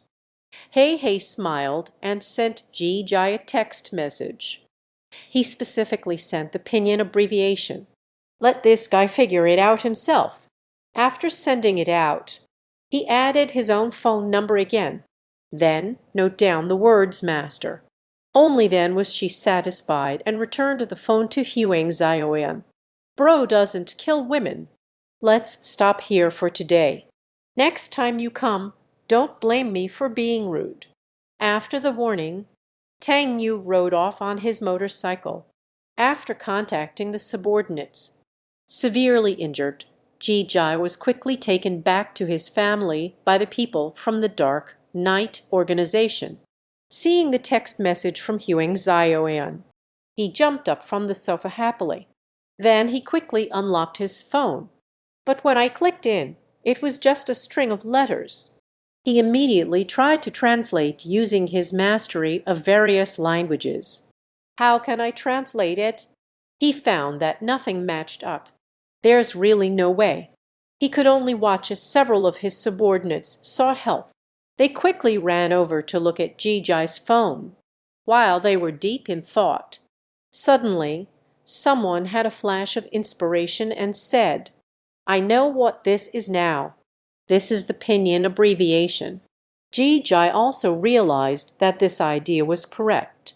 A: Hei Hei smiled and sent Ji Jai a text message. He specifically sent the pinyin abbreviation. Let this guy figure it out himself. After sending it out, he added his own phone number again. Then note down the words master. Only then was she satisfied and returned the phone to Huang Ziyuan. Bro doesn't kill women. Let's stop here for today. Next time you come, don't blame me for being rude. After the warning, Tang Yu rode off on his motorcycle. After contacting the subordinates, severely injured, Ji Jai was quickly taken back to his family by the people from the Dark Night organization. Seeing the text message from Huang Ziyuan, he jumped up from the sofa happily. Then he quickly unlocked his phone. But when I clicked in, it was just a string of letters. He immediately tried to translate using his mastery of various languages. How can I translate it? He found that nothing matched up. There's really no way. He could only watch as several of his subordinates sought help. They quickly ran over to look at Ji Jai's phone. While they were deep in thought, suddenly someone had a flash of inspiration and said, I know what this is now. This is the pinyin abbreviation. Ji Jai also realized that this idea was correct.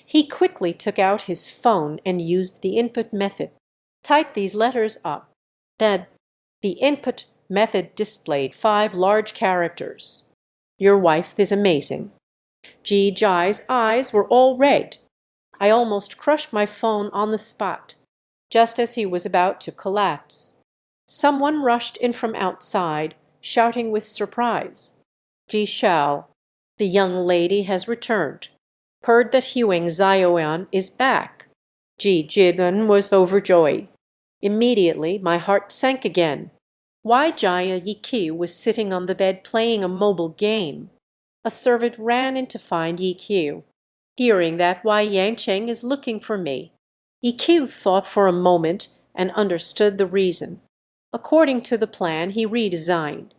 A: He quickly took out his phone and used the input method. Type these letters up. Then the input method displayed 5 large characters. Your wife is amazing. Ji Jai's eyes were all red. I almost crushed my phone on the spot, just as he was about to collapse. Someone rushed in from outside, shouting with surprise. Ji Shao, the young lady has returned. Heard that Huang Ziyuan is back. Ji Jibun was overjoyed. Immediately my heart sank again. Wai Jia Yiqiu was sitting on the bed playing a mobile game. A servant ran in to find Yiqiu. Hearing that Wai Yangcheng is looking for me, Yiqiu thought for a moment and understood the reason. According to the plan he redesigned,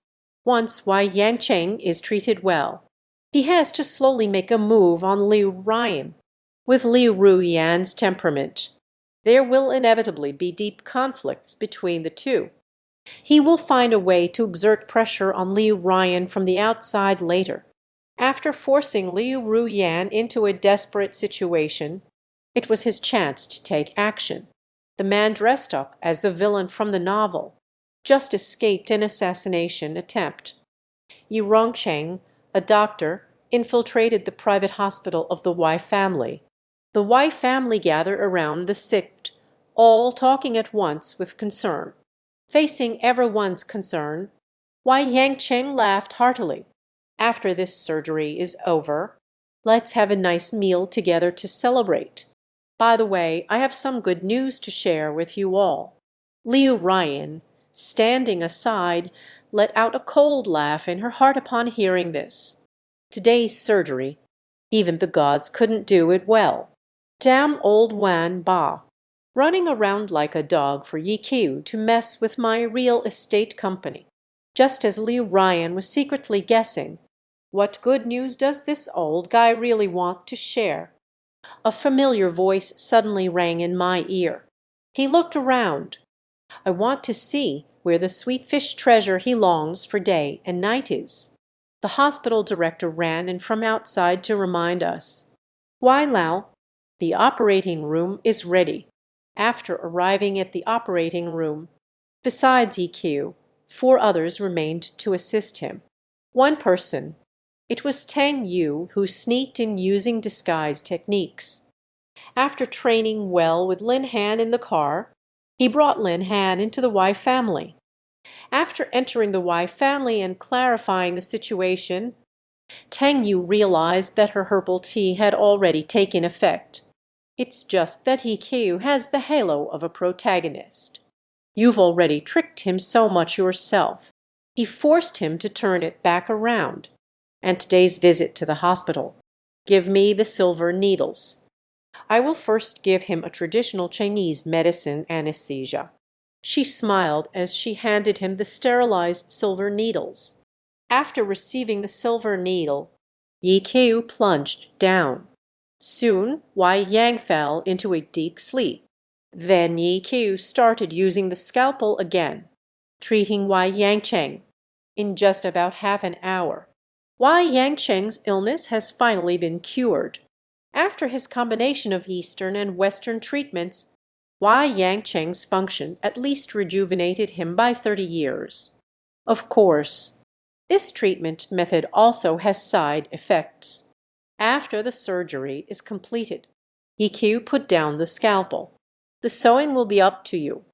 A: once Wai Yangcheng is treated well, he has to slowly make a move on Liu Ryan. With Liu Ruyan's temperament, there will inevitably be deep conflicts between the two. He will find a way to exert pressure on Liu Ryan from the outside later. After forcing Liu Ruyan into a desperate situation, it was his chance to take action. The man dressed up as the villain from the novel just escaped an assassination attempt. Yi Rongcheng, a doctor, infiltrated the private hospital of the Wei family. The Wei family gathered around the sick, all talking at once with concern. Facing everyone's concern, Wai Yangcheng laughed heartily. After this surgery is over, let's have a nice meal together to celebrate. By the way, I have some good news to share with you all. Liu Ryan, standing aside, let out a cold laugh in her heart upon hearing this. Today's surgery, even the gods couldn't do it well. Damn old Wan Ba, running around like a dog for Yiqiu to mess with my real estate company. Just as Liu Ryan was secretly guessing, what good news does this old guy really want to share? A familiar voice suddenly rang in my ear. He looked around. I want to see where the sweet fish treasure he longs for day and night is. The hospital director ran in from outside to remind us. Wai Lao, the operating room is ready. After arriving at the operating room, besides EQ, 4 others remained to assist him. One person, it was Tang Yu, who sneaked in using disguise techniques. After training well with Lin Han in the car, he brought Lin Han into the Wei family. After entering the Wei family and clarifying the situation, Tang Yu realized that her herbal tea had already taken effect. It's just that EQ has the halo of a protagonist. You've already tricked him so much yourself. He forced him to turn it back around. And today's visit to the hospital. Give me the silver needles. I will first give him a traditional Chinese medicine anesthesia. She smiled as she handed him the sterilized silver needles. After receiving the silver needle, Yi Qiu plunged down. Soon, Wei Yang fell into a deep sleep. Then Yi Qiu started using the scalpel again, treating Wei Yangcheng. In just about half an hour, Wei Yangcheng's illness has finally been cured. After his combination of Eastern and Western treatments, Wei Yangcheng's function at least rejuvenated him by 30 years. Of course, this treatment method also has side effects. After the surgery is completed, EQ put down the scalpel. The sewing will be up to you.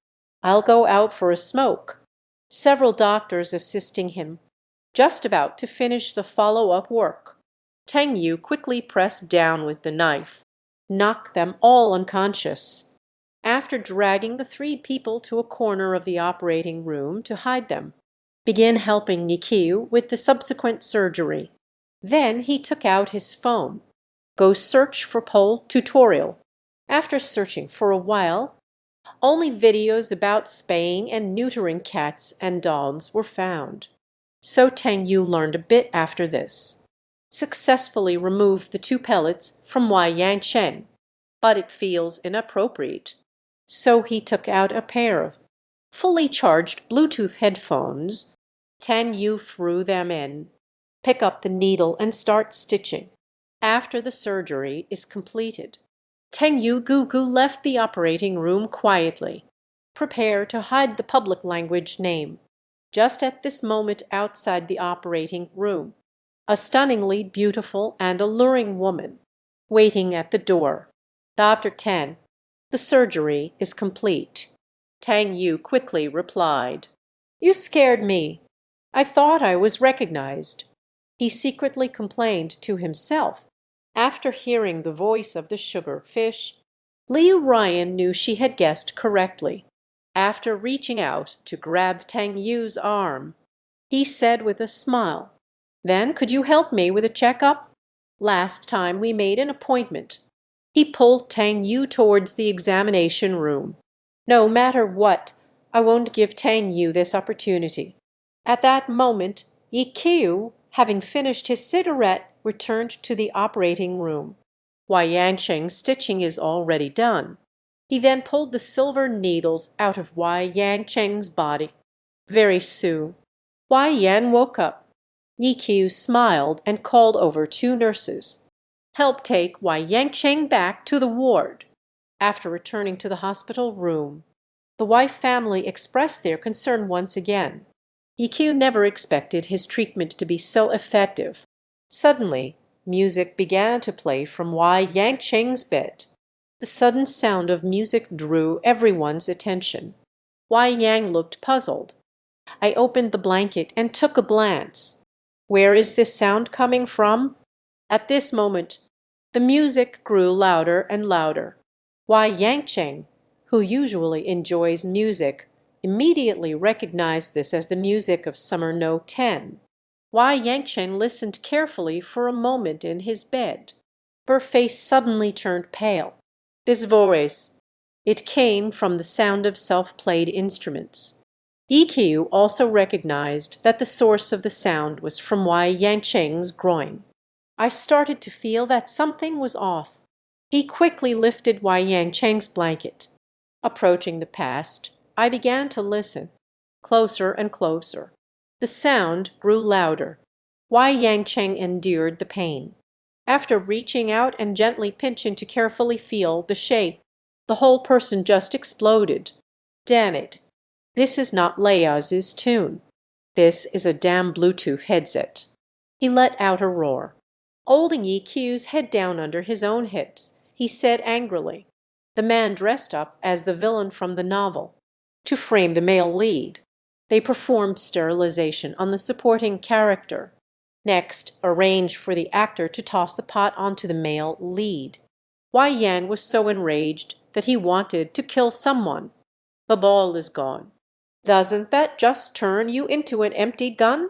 A: I'll go out for a smoke. Several doctors assisting him, just about to finish the follow-up work. Tang Yu quickly pressed down with the knife, knocked them all unconscious. After dragging the three people to a corner of the operating room to hide them, began helping Nikiu with the subsequent surgery. Then he took out his phone. Go search for pole tutorial. After searching for a while, only videos about spaying and neutering cats and dogs were found. So Tang Yu learned a bit after this. Successfully removed the 2 pellets from Wei Yangcheng, but it feels inappropriate. So he took out a pair of fully charged Bluetooth headphones. Tang Yu threw them in, pick up the needle and start stitching. After the surgery is completed, Tang Yu Gugu left the operating room quietly, prepare to hide the public language name. Just at this moment outside the operating room, a stunningly beautiful and alluring woman waiting at the door. Dr. Tan, the surgery is complete. Tang Yu quickly replied, You scared me. I thought I was recognized. He secretly complained to himself. After hearing the voice of the sugar fish, Liu Ryan knew she had guessed correctly. After reaching out to grab Tang Yu's arm, he said with a smile, Then could you help me with a checkup? Last time we made an appointment. He pulled Tang Yu towards the examination room. No matter what, I won't give Tang Yu this opportunity. At that moment, Yi Qiu, having finished his cigarette, returned to the operating room. Wei Yangcheng's stitching is already done. He then pulled the silver needles out of Wei Yangcheng's body. Very soon, Wei Yan woke up. Yi Qiu smiled and called over 2 nurses. Help take Wei Yangcheng back to the ward. After returning to the hospital room, the Wei family expressed their concern once again. EQ never expected his treatment to be so effective. Suddenly, music began to play from Wei Yangcheng's bed. The sudden sound of music drew everyone's attention. Wei Yang looked puzzled. I opened the blanket and took a glance. Where is this sound coming from? At this moment, the music grew louder and louder. Wei Yangcheng, who usually enjoys music, immediately recognized this as the music of Summer No. 10. Wei Yangcheng listened carefully for a moment in his bed. Her face suddenly turned pale. This voice, it came from the sound of self-played instruments. EQ also recognized that the source of the sound was from Wei Yangcheng's groin. I started to feel that something was off. He quickly lifted Wei Yangcheng's blanket. Approaching the past, I began to listen, closer and closer. The sound grew louder. Wei Yangcheng endured the pain. After reaching out and gently pinching to carefully feel the shape, the whole person just exploded. Damn it. This is not Leaz's tune. This is a damn Bluetooth headset. He let out a roar. Holding EQ's head down under his own hips, he said angrily. The man dressed up as the villain from the novel. To frame the male lead, they performed sterilization on the supporting character. Next, arrange for the actor to toss the pot onto the male lead. Wei Yang was so enraged that he wanted to kill someone. The ball is gone. Doesn't that just turn you into an empty gun?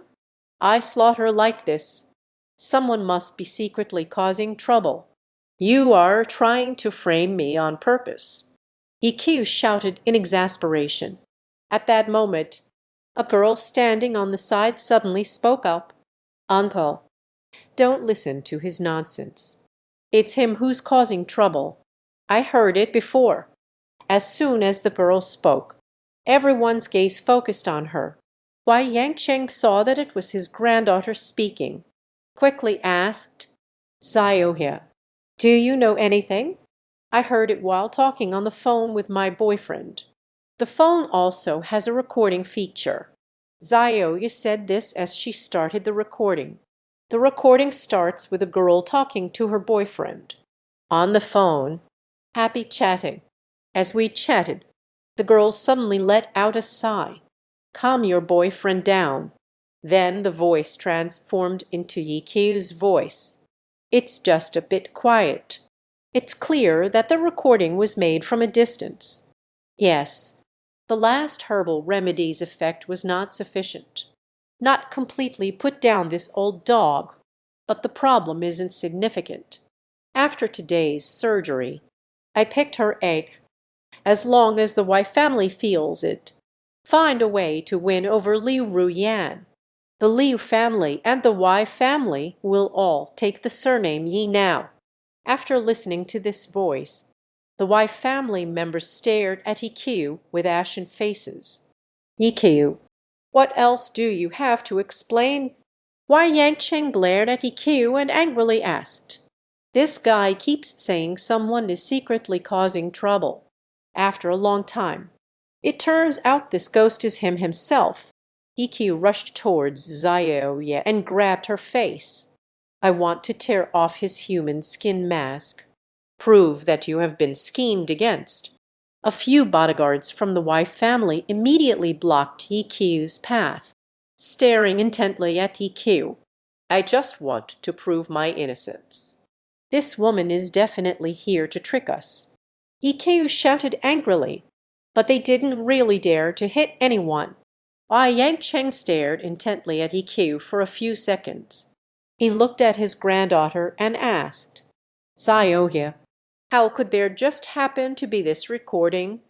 A: I slaughter like this. Someone must be secretly causing trouble. You are trying to frame me on purpose. EQ shouted in exasperation. At that moment, a girl standing on the side suddenly spoke up. Uncle, don't listen to his nonsense. It's him who's causing trouble. I heard it before. As soon as the girl spoke, everyone's gaze focused on her. Wei Yangcheng saw that it was his granddaughter speaking. Quickly asked, Ziohia, do you know anything? I heard it while talking on the phone with my boyfriend. The phone also has a recording feature. Ziohia said this as she started the recording. The recording starts with a girl talking to her boyfriend. On the phone, happy chatting. As we chatted, the girl suddenly let out a sigh. Calm your boyfriend down. Then the voice transformed into Yiqiu's voice. It's just a bit quiet. It's clear that the recording was made from a distance. Yes, the last herbal remedy's effect was not sufficient. Not completely put down this old dog, but the problem isn't significant. After today's surgery, I picked her egg. As long as the Wei family feels it, find a way to win over Liu Ruyan. The Liu family and the Wei family will all take the surname Yi now. After listening to this voice, the Wei family members stared at EQ with ashen faces. EQ, what else do you have to explain? Wei Yangcheng glared at EQ and angrily asked. This guy keeps saying someone is secretly causing trouble. After a long time, it turns out this ghost is him himself. EQ rushed towards Ziohia and grabbed her face. I want to tear off his human skin mask. Prove that you have been schemed against. A few bodyguards from the Wei family immediately blocked EQ's path, staring intently at EQ. I just want to prove my innocence. This woman is definitely here to trick us. EQ shouted angrily, but they didn't really dare to hit anyone. Wei Yangcheng stared intently at EQ for a few seconds. He looked at his granddaughter and asked, Ziohia, how could there just happen to be this recording?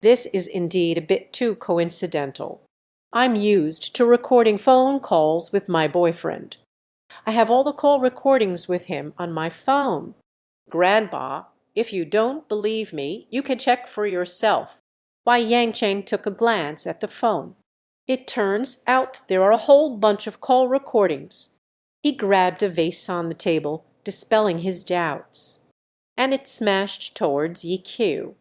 A: This is indeed a bit too coincidental. I'm used to recording phone calls with my boyfriend. I have all the call recordings with him on my phone. Grandpa, if you don't believe me, you can check for yourself. Wei Yangcheng took a glance at the phone. It turns out there are a whole bunch of call recordings. He grabbed a vase on the table, dispelling his doubts. And it smashed towards EQ.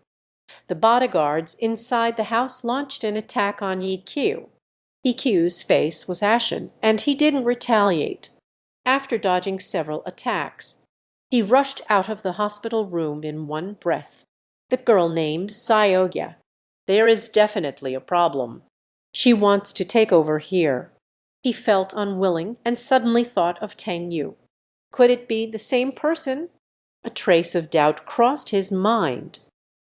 A: The bodyguards inside the house launched an attack on EQ. EQ's face was ashen, and he didn't retaliate. After dodging several attacks, he rushed out of the hospital room in one breath. The girl named Ziohia. There is definitely a problem. She wants to take over here. He felt unwilling and suddenly thought of Tang Yu. Could it be the same person? A trace of doubt crossed his mind.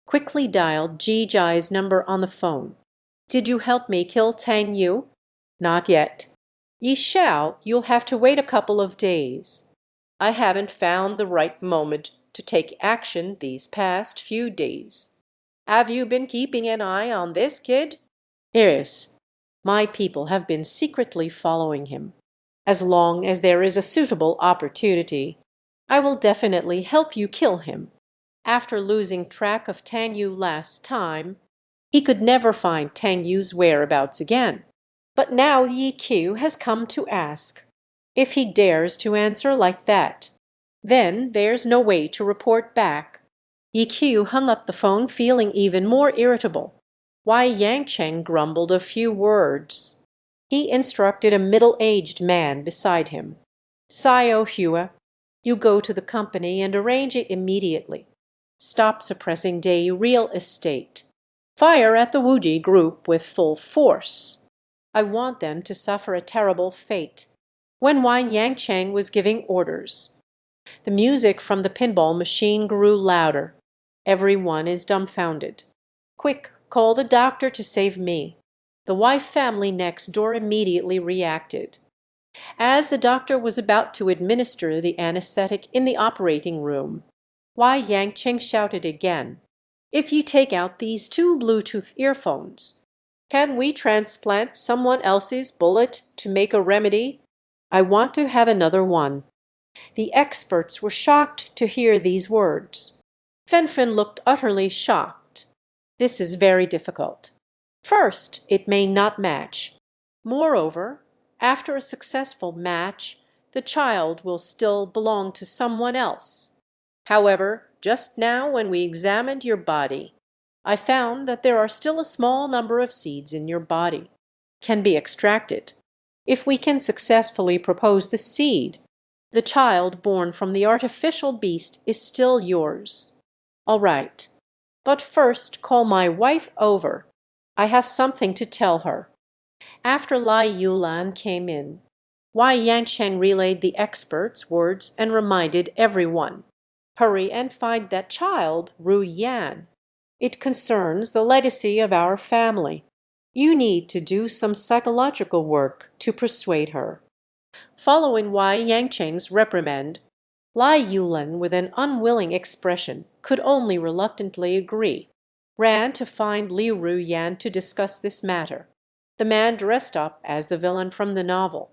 A: Quickly dialed Ji Jai's number on the phone. Did you help me kill Tang Yu? Not yet. Yi Xiao, you'll have to wait a couple of days. I haven't found the right moment to take action these past few days. Have you been keeping an eye on this kid? Yes. My people have been secretly following him. As long as there is a suitable opportunity, I will definitely help you kill him. After losing track of Tang Yu last time, he could never find Tang Yu's whereabouts again. But now Yi Qiu has come to ask. If he dares to answer like that, then there's no way to report back. Yi Qiu hung up the phone feeling even more irritable. Wei Yangcheng grumbled a few words. He instructed a middle-aged man beside him. Ziohua, you go to the company and arrange it immediately. Stop suppressing Day real estate. Fire at the Wuji group with full force. I want them to suffer a terrible fate. when Wei Yangcheng was giving orders. The music from the pinball machine grew louder. Everyone is dumbfounded. Quick, call the doctor to save me. The Wei family next door immediately reacted. As the doctor was about to administer the anesthetic in the operating room, Wei Yangcheng shouted again, "If you take out these two Bluetooth earphones, can we transplant someone else's bullet to make a remedy? I want to have another one." The experts were shocked to hear these words. Fenfen looked utterly shocked. This is very difficult. First, it may not match. Moreover, after a successful match, the child will still belong to someone else. However, just now when we examined your body, I found that there are still a small number of seeds in your body. Can be extracted. If we can successfully propose the seed, the child born from the artificial beast is still yours. All right. But first call my wife over. I have something to tell her. After Lai Yulan came in, Wei Yangcheng relayed the experts' words and reminded everyone, "Hurry and find that child, Ru Yan. It concerns the legacy of our family. You need to do some psychological work to persuade her." Following Wei Yangcheng's reprimand, Lai Yulan, with an unwilling expression, could only reluctantly agree, ran to find Liu Ru Yan to discuss this matter. The man dressed up as the villain from the novel.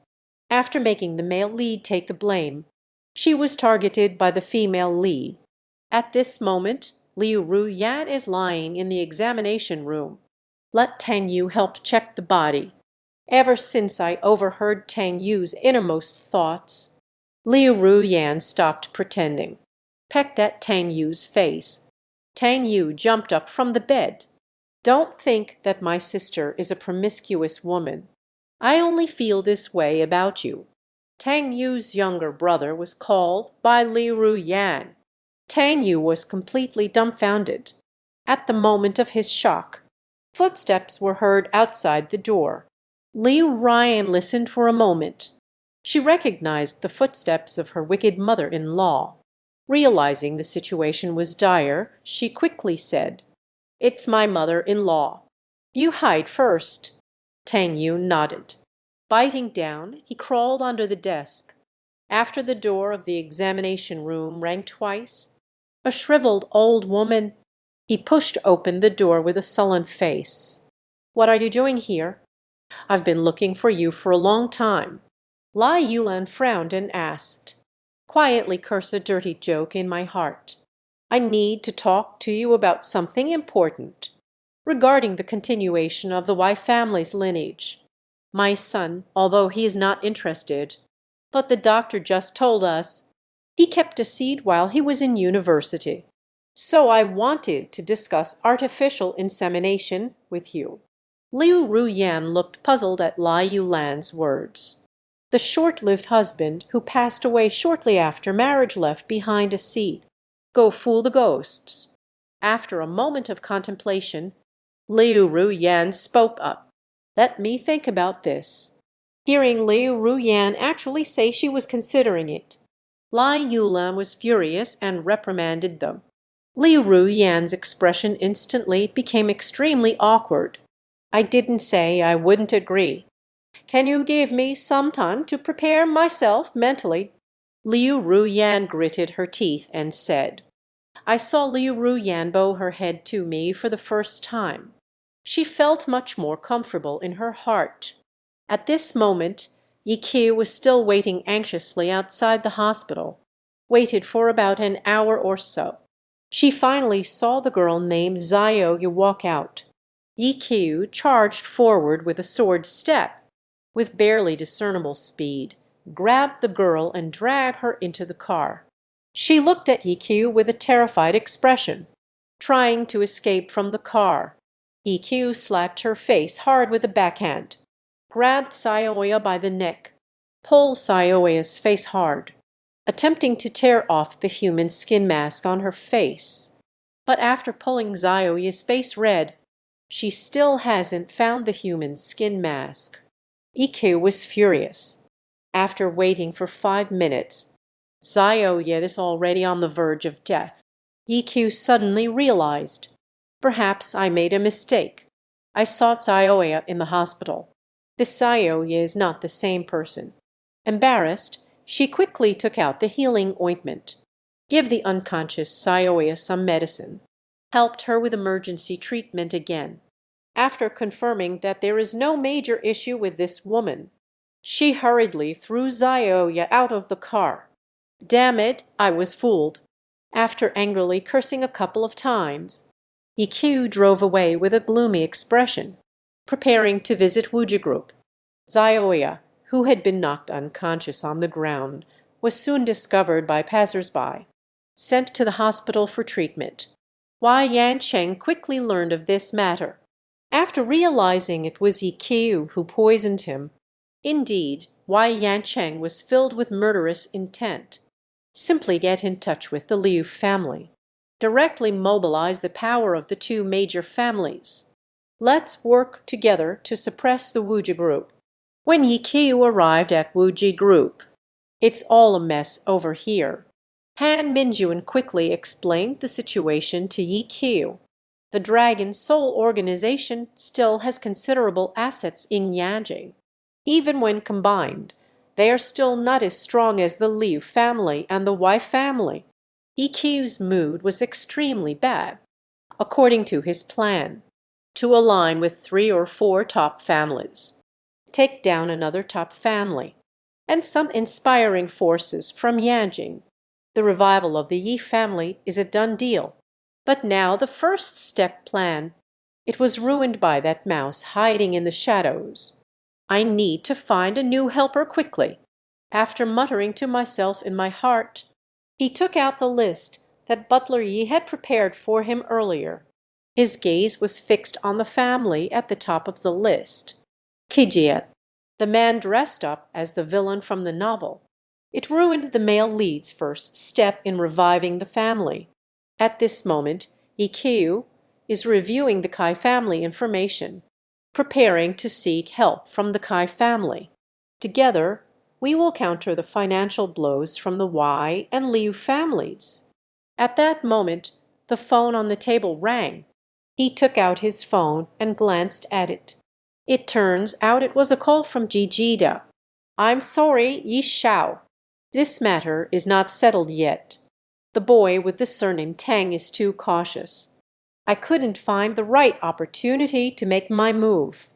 A: After making the male lead take the blame, she was targeted by the female lead. At this moment, Liu Ru Yan is lying in the examination room. Let Tang Yu help check the body. Ever since I overheard Tang Yu's innermost thoughts, Liu Ru Yan stopped pretending, pecked at Tang Yu's face. Tang Yu jumped up from the bed. "Don't think that my sister is a promiscuous woman. I only feel this way about you." Tang Yu's younger brother was called by Liu Ru Yan. Tang Yu was completely dumbfounded. At the moment of his shock, footsteps were heard outside the door. Liu Ryan listened for a moment. She recognized the footsteps of her wicked mother-in-law. Realizing the situation was dire, she quickly said, "It's my mother-in-law. You hide first." Tang Yu nodded. Biting down, he crawled under the desk. After the door of the examination room rang twice, a shriveled old woman. He pushed open the door with a sullen face. "What are you doing here?" "I've been looking for you for a long time." Lai Yulan frowned and asked, "Quietly curse a dirty joke in my heart. I need to talk to you about something important regarding the continuation of the Wei family's lineage. My son, although he is not interested, but the doctor just told us he kept a seed while he was in university. So I wanted to discuss artificial insemination with you." Liu Ruyan looked puzzled at Lai Yulan's words. The short-lived husband who passed away shortly after marriage left behind a seed. Go fool the ghosts. After a moment of contemplation, Liu Ruyan spoke up. "Let me think about this." Hearing Liu Ruyan actually say she was considering it, Lai Yulan was furious and reprimanded them. Liu Ruyan's expression instantly became extremely awkward. "I didn't say I wouldn't agree. Can you give me some time to prepare myself mentally?" Liu Ruyan gritted her teeth and said, I saw Liu Ruyan bow her head to me for the first time. She felt much more comfortable in her heart. At this moment, Yiqiu was still waiting anxiously outside the hospital, waited for about an hour or so. She finally saw the girl named Zhao Yu walk out. Yiqiu charged forward with a sword step, with barely discernible speed, grabbed the girl and dragged her into the car. She looked at Yiqiu with a terrified expression, trying to escape from the car. Yiqiu slapped her face hard with a backhand, grabbed Sayoya by the neck, pulled Sayoya's face hard, attempting to tear off the human skin mask on her face. But after pulling Sayoya's face red, she still hasn't found the human skin mask. Yiqiu was furious. After waiting for 5 minutes, Zioya is already on the verge of death. EQ suddenly realized, perhaps I made a mistake. I saw Zioya in the hospital. This Zioya is not the same person. Embarrassed, she quickly took out the healing ointment. Give the unconscious Zioya some medicine. Helped her with emergency treatment again. After confirming that there is no major issue with this woman, she hurriedly threw Zioya out of the car. Damn it, I was fooled. After angrily cursing a couple of times, EQ drove away with a gloomy expression, preparing to visit Wuji Group. Zioya, who had been knocked unconscious on the ground, was soon discovered by passers-by, sent to the hospital for treatment. Wei Yancheng quickly learned of this matter. After realizing it was EQ who poisoned him, indeed, Wei Yancheng was filled with murderous intent. Simply get in touch with the Liu family. Directly mobilize the power of the two major families. Let's work together to suppress the Wuji Group. When EQ arrived at Wuji Group, it's all a mess over here. Han Minjun quickly explained the situation to EQ. The Dragon Soul organization still has considerable assets in Yanjing. Even when combined, they are still not as strong as the Liu family and the Wei family. EQ's mood was extremely bad. According to his plan, to align with 3 or 4 top families, take down another top family, and some inspiring forces from Yanjing. The revival of the Yi family is a done deal. But now the first step plan, it was ruined by that mouse hiding in the shadows. I need to find a new helper quickly. After muttering to myself in my heart, he took out the list that Butler Yi had prepared for him earlier. His gaze was fixed on the family at the top of the list. Kijiet, the man dressed up as the villain from the novel. It ruined the male lead's first step in reviving the family. At this moment, EQ is reviewing the Kai family information, preparing to seek help from the Kai family. Together, we will counter the financial blows from the Wei and Liu families. At that moment, the phone on the table rang. He took out his phone and glanced at it. It turns out it was a call from Jijida. I'm sorry, Yi Shao. This matter is not settled yet. The boy with the surname Tang is too cautious. I couldn't find the right opportunity to make my move.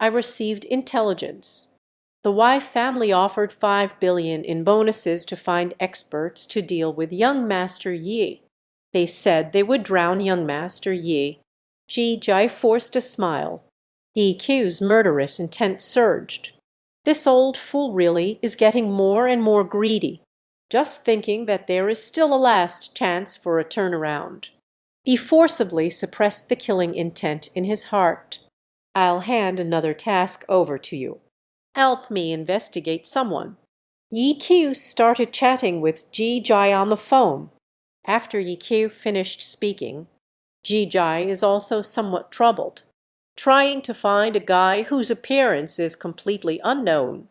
A: I received intelligence. The Wei family offered 5 billion in bonuses to find experts to deal with young Master Yi. They said they would drown young Master Yi. Ji Jai forced a smile. EQ's murderous intent surged. This old fool really is getting more and more greedy, just thinking that there is still a last chance for a turnaround. He forcibly suppressed the killing intent in his heart. I'll hand another task over to you. Help me investigate someone. EQ started chatting with Ji Jai on the phone. After EQ finished speaking, Ji Jai is also somewhat troubled, trying to find a guy whose appearance is completely unknown.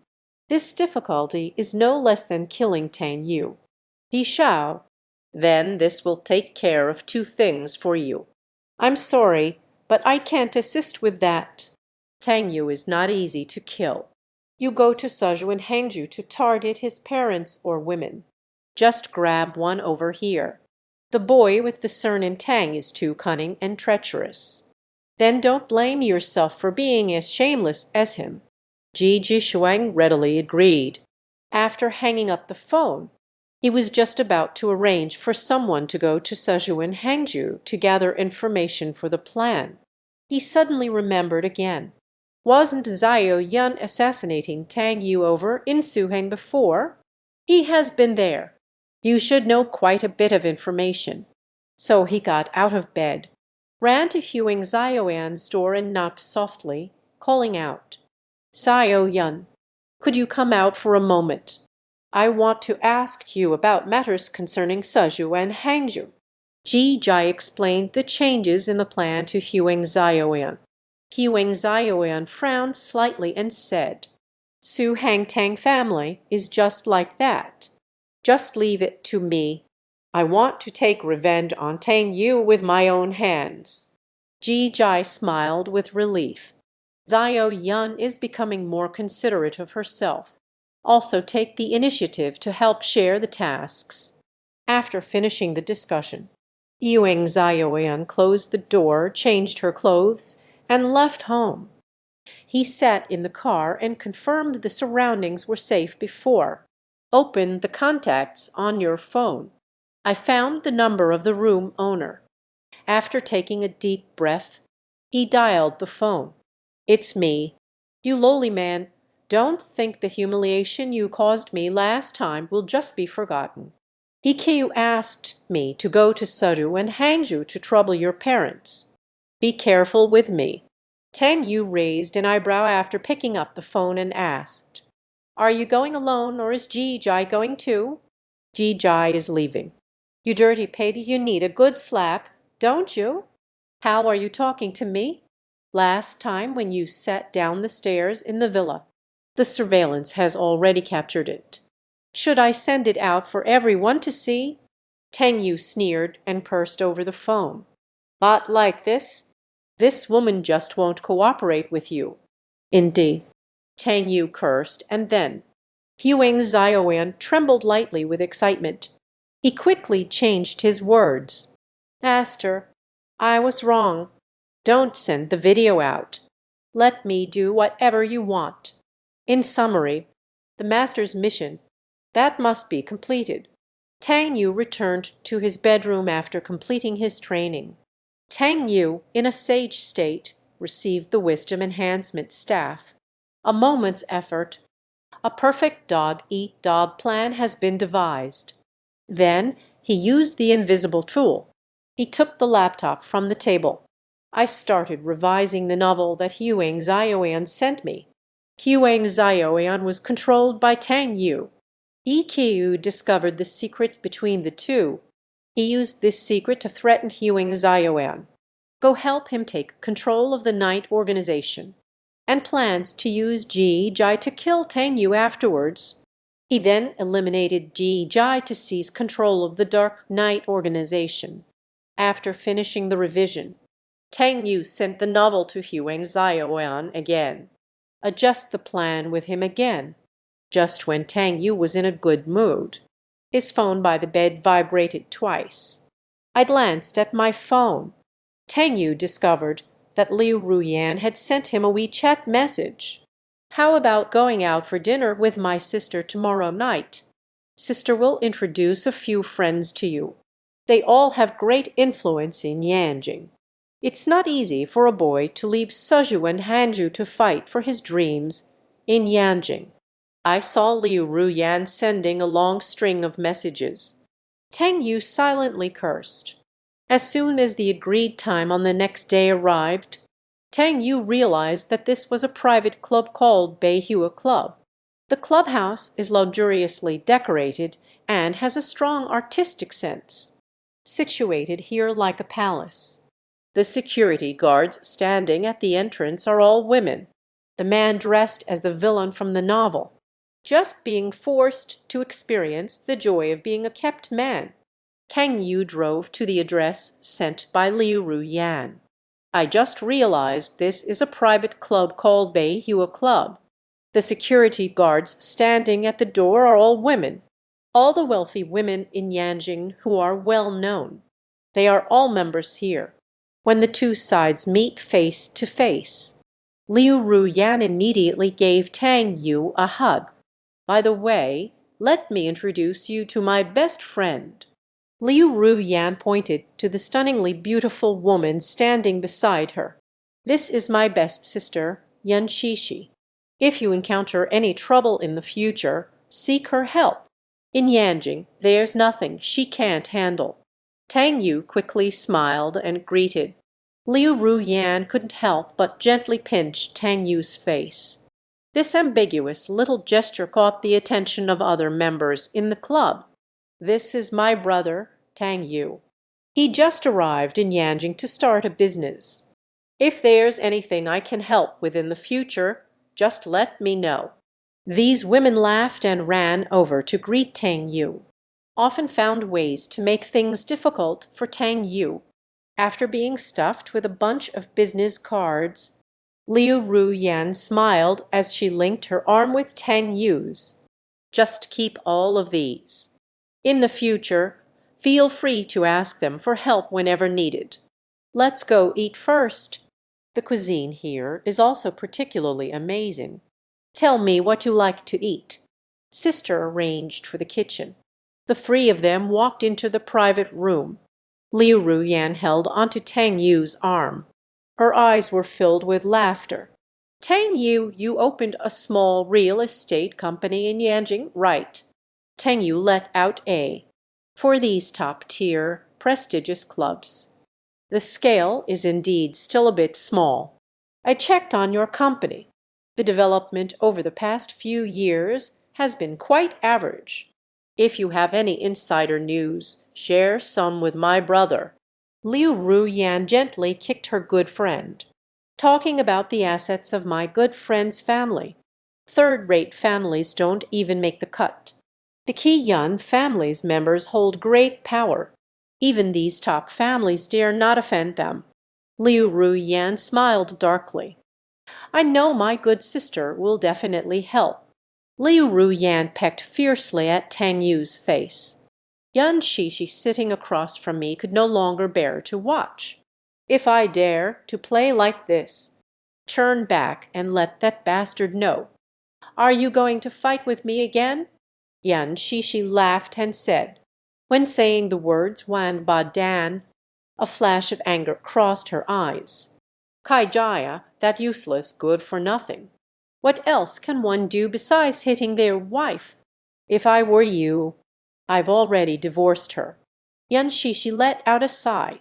A: This difficulty is no less than killing Tang Yu. He shall. Then this will take care of 2 things for you. I'm sorry, but I can't assist with that. Tang Yu is not easy to kill. You go to Suzhou and Hangzhou to target his parents or women. Just grab one over here. The boy with the surname Tang is too cunning and treacherous. Then don't blame yourself for being as shameless as him. Ji Jishuang readily agreed. After hanging up the phone, he was just about to arrange for someone to go to Suzhou and Hangzhou to gather information for the plan. He suddenly remembered again. Wasn't Zhao Yun assassinating Tang Yu over in Suheng before? He has been there. You should know quite a bit of information. So he got out of bed, ran to Huang Zhaoyan's door and knocked softly, calling out, Zhao Yun, could you come out for a moment? I want to ask you about matters concerning Suzhou and Hangzhou. Ji Jai explained the changes in the plan to Huang Zhaoyan. Huang Zhaoyan frowned slightly and said, Su Hang Tang family is just like that. Just leave it to me. I want to take revenge on Tang Yu with my own hands." Ji Jai smiled with relief. Zhao Yun is becoming more considerate of herself. Also take the initiative to help share the tasks. After finishing the discussion, Yueng Zhaoyan closed the door, changed her clothes, and left home. He sat in the car and confirmed the surroundings were safe before. "Open the contacts on your phone." I found the number of the room owner. After taking a deep breath, he dialed the phone. "It's me. You lowly man, don't think the humiliation you caused me last time will just be forgotten. EQ asked me to go to Suru and Hangzhou to trouble your parents. Be careful with me." Tang Yu raised an eyebrow after picking up the phone and asked, "Are you going alone or is Ji Jai going too?" "Ji Jai is leaving." "You dirty pig, you need a good slap, don't you?" "How are you talking to me?" "Last time when you sat down the stairs in the villa. The surveillance has already captured it." "Should I send it out for everyone to see?" Tang Yu sneered and cursed over the phone. "But like this woman just won't cooperate with you." "Indeed." Tang Yu cursed, and then Huang Zhaoyan trembled lightly with excitement. He quickly changed his words. "Master, I was wrong. Don't send the video out. Let me do whatever you want. In summary, the master's mission, that must be completed." Tang Yu returned to his bedroom after completing his training. Tang Yu, in a sage state, received the wisdom enhancement staff. A moment's effort. A perfect dog-eat-dog plan has been devised. Then he used the invisible tool. He took the laptop from the table. I started revising the novel that Huang Zhaoyan sent me. Huang Zhaoyan was controlled by Tang Yu. EQ discovered the secret between the two. He used this secret to threaten Huang Zhaoyan. Go help him take control of the night organization. And plans to use Ji Jai to kill Tang Yu afterwards. He then eliminated Ji Jai to seize control of the Dark Knight organization. After finishing the revision, Tang Yu sent the novel to Huang Zhaoyan again. Adjust the plan with him again, just when Tang Yu was in a good mood. His phone by the bed vibrated twice. I glanced at my phone. Tang Yu discovered that Liu Ruyan had sent him a WeChat message. "How about going out for dinner with my sister tomorrow night? Sister will introduce a few friends to you. They all have great influence in Yanjing. It's not easy for a boy to leave Suju and Hanju to fight for his dreams in Yanjing." I saw Liu Ruyan sending a long string of messages. Tang Yu silently cursed. As soon as the agreed time on the next day arrived, Tang Yu realized that this was a private club called Beihua Club. The clubhouse is luxuriously decorated and has a strong artistic sense. Situated here like a palace. The security guards standing at the entrance are all women. The man dressed as the villain from the novel. Just being forced to experience the joy of being a kept man. Tang Yu drove to the address sent by Liu Ruyan. "I just realized this is a private club called Beihua Club. The security guards standing at the door are all women. All the wealthy women in Yanjing who are well known. They are all members here. When the two sides meet face to face." Liu Ruyan immediately gave Tang Yu a hug. "By the way, let me introduce you to my best friend." Liu Ruyan pointed to the stunningly beautiful woman standing beside her. "This is my best sister, Yan Shishi. If you encounter any trouble in the future, seek her help. In Yanjing, there's nothing she can't handle." Tang Yu quickly smiled and greeted. Liu Ruyan couldn't help but gently pinch Tang Yu's face. This ambiguous little gesture caught the attention of other members in the club. "This is my brother, Tang Yu. He just arrived in Yanjing to start a business. If there's anything I can help with in the future, just let me know." These women laughed and ran over to greet Tang Yu, often found ways to make things difficult for Tang Yu. After being stuffed with a bunch of business cards, Liu Ruyan smiled as she linked her arm with Tang Yu's. Just keep all of these. In the future, feel free to ask them for help whenever needed. Let's go eat first. The cuisine here is also particularly amazing. Tell me what you like to eat. Sister arranged for the kitchen. The three of them walked into the private room. Liu Ruyan held onto Tang Yu's arm. Her eyes were filled with laughter. Tang Yu, you opened a small real estate company in Yanjing, right? Tang Yu let out for these top-tier, prestigious clubs. The scale is indeed still a bit small. I checked on your company. The development over the past few years has been quite average. If you have any insider news, share some with my brother. Liu Ruyan gently kicked her good friend. Talking about the assets of my good friend's family. Third-rate families don't even make the cut. The Qiyuan family's members hold great power. Even these top families dare not offend them. Liu Ruyan smiled darkly. I know my good sister will definitely help. Liu Ruyan pecked fiercely at Tang Yu's face. Yan Shishi sitting across from me could no longer bear to watch. If I dare to play like this, turn back and let that bastard know. Are you going to fight with me again? Yan Shishi laughed and said. When saying the words Wan Ba Dan, a flash of anger crossed her eyes. Kai Jaya, that useless good for nothing. What else can one do besides hitting their wife? If I were you, I've already divorced her. Yan Shishi let out a sigh.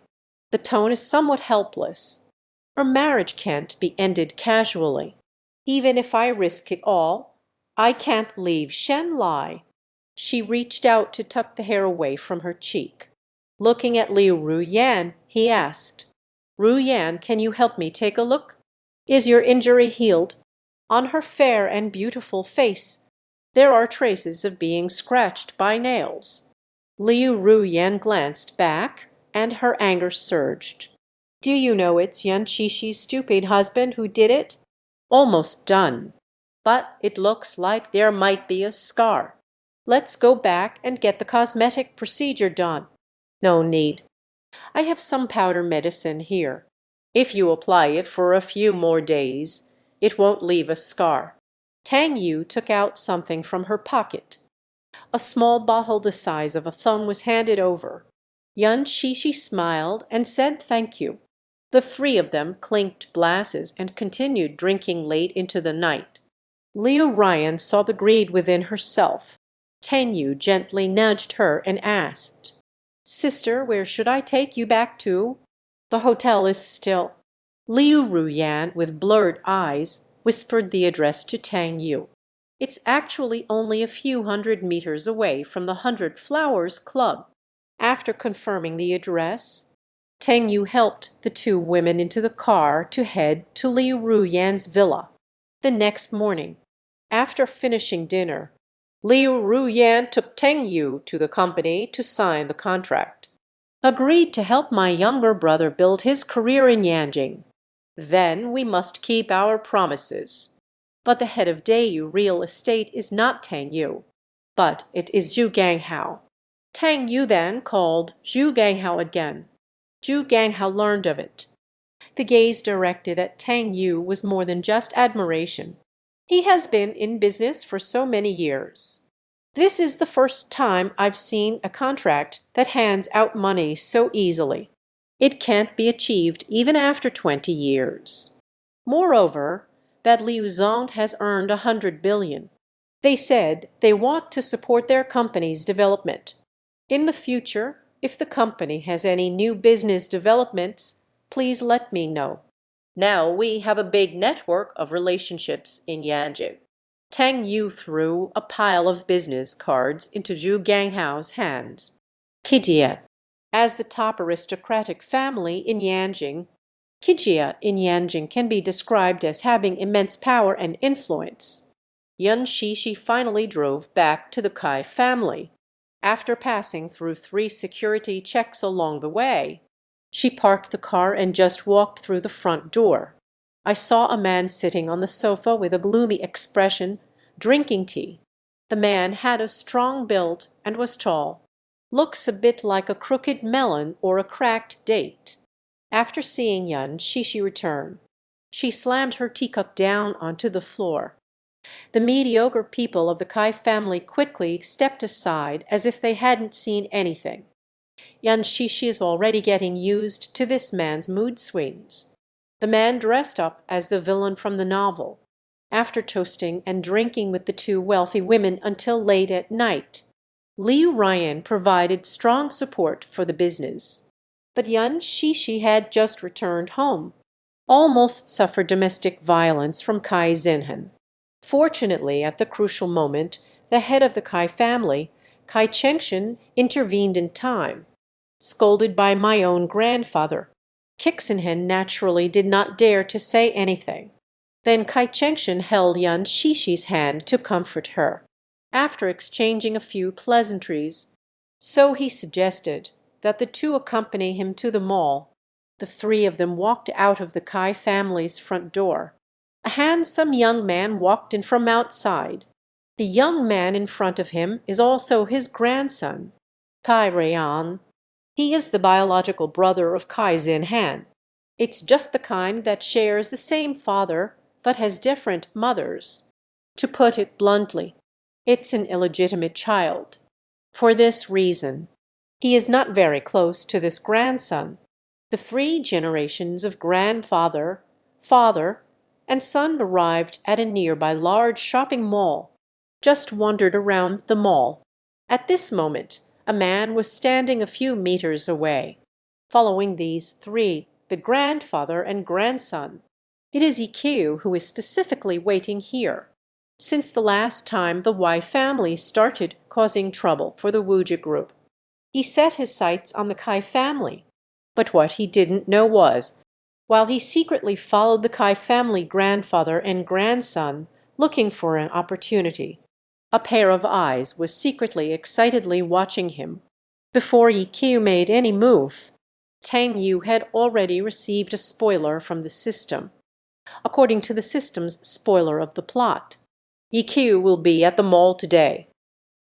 A: The tone is somewhat helpless. Our marriage can't be ended casually. Even if I risk it all, I can't leave Shen Lai. She reached out to tuck the hair away from her cheek. Looking at Liu Ruyan, he asked, Ruyan, can you help me take a look? Is your injury healed? On her fair and beautiful face, there are traces of being scratched by nails. Liu Ruyan glanced back, and her anger surged. Do you know it's Yan Shishi's stupid husband who did it? Almost done. But it looks like there might be a scar. Let's go back and get the cosmetic procedure done. No need. I have some powder medicine here. If you apply it for a few more days, it won't leave a scar. Tang Yu took out something from her pocket. A small bottle the size of a thumb was handed over. Yan Shishi smiled and said thank you. The three of them clinked glasses and continued drinking late into the night. Liu Ryan saw the greed within herself. Tang Yu gently nudged her and asked, Sister, where should I take you back to? The hotel is still. Liu Ruyan, with blurred eyes, whispered the address to Tang Yu. It's actually only a few 100 meters away from the 100 Flowers Club. After confirming the address, Tang Yu helped the two women into the car to head to Liu Ruyan's villa. The next morning, after finishing dinner, Liu Ruyan took Tang Yu to the company to sign the contract. Agreed to help my younger brother build his career in Yanjing. Then we must keep our promises. But the head of Dayu Real Estate is not Tang Yu, but it is Zhu Ganghao. Tang Yu then called Zhu Ganghao again. Zhu Ganghao learned of it. The gaze directed at Tang Yu was more than just admiration. He has been in business for so many years. This is the first time I've seen a contract that hands out money so easily. It can't be achieved even after 20 years. Moreover, that Liu Zong has earned 100 billion. They said they want to support their company's development. In the future, if the company has any new business developments, please let me know. Now we have a big network of relationships in Yanjing. Tang Yu threw a pile of business cards into Zhu Ganghao's hands. Kijie. As the top aristocratic family in Yanjing, Kijie in Yanjing can be described as having immense power and influence. Yun Shishi finally drove back to the Kai family. After passing through 3 security checks along the way, she parked the car and just walked through the front door. I saw a man sitting on the sofa with a gloomy expression, drinking tea. The man had a strong build and was tall. Looks a bit like a crooked melon or a cracked date. After seeing Yun Shishi return, she slammed her teacup down onto the floor. The mediocre people of the Kai family quickly stepped aside as if they hadn't seen anything. Yun Shishi is already getting used to this man's mood swings. The man dressed up as the villain from the novel, after toasting and drinking with the 2 wealthy women until late at night. Liu Ryan provided strong support for the business. But Yun Shishi had just returned home, almost suffered domestic violence from Kai Zinhan. Fortunately, at the crucial moment, the head of the Kai family, Kai Chengshin, intervened in time. Scolded by my own grandfather, Kixinhen naturally did not dare to say anything. Then Kai Chengshin held Yun Shishi's hand to comfort her. After exchanging a few pleasantries, so he suggested that the 2 accompany him to the mall. The 3 of them walked out of the Kai family's front door. A handsome young man walked in from outside. The young man in front of him is also his grandson, Kai Rayan. He is the biological brother of Kai Zinhan. It's just the kind that shares the same father but has different mothers. To put it bluntly, it's an illegitimate child. For this reason, he is not very close to this grandson. The 3 generations of grandfather, father, and son arrived at a nearby large shopping mall, just wandered around the mall. At this moment, a man was standing a few meters away, following these 3, the grandfather and grandson. It is EQ who is specifically waiting here, since the last time the Y family started causing trouble for the Wuja group. He set his sights on the Kai family, but what he didn't know was, while he secretly followed the Kai family grandfather and grandson looking for an opportunity, a pair of eyes was secretly excitedly watching him. Before EQ made any move, Tang Yu had already received a spoiler from the system. According to the system's spoiler of the plot, EQ will be at the mall today.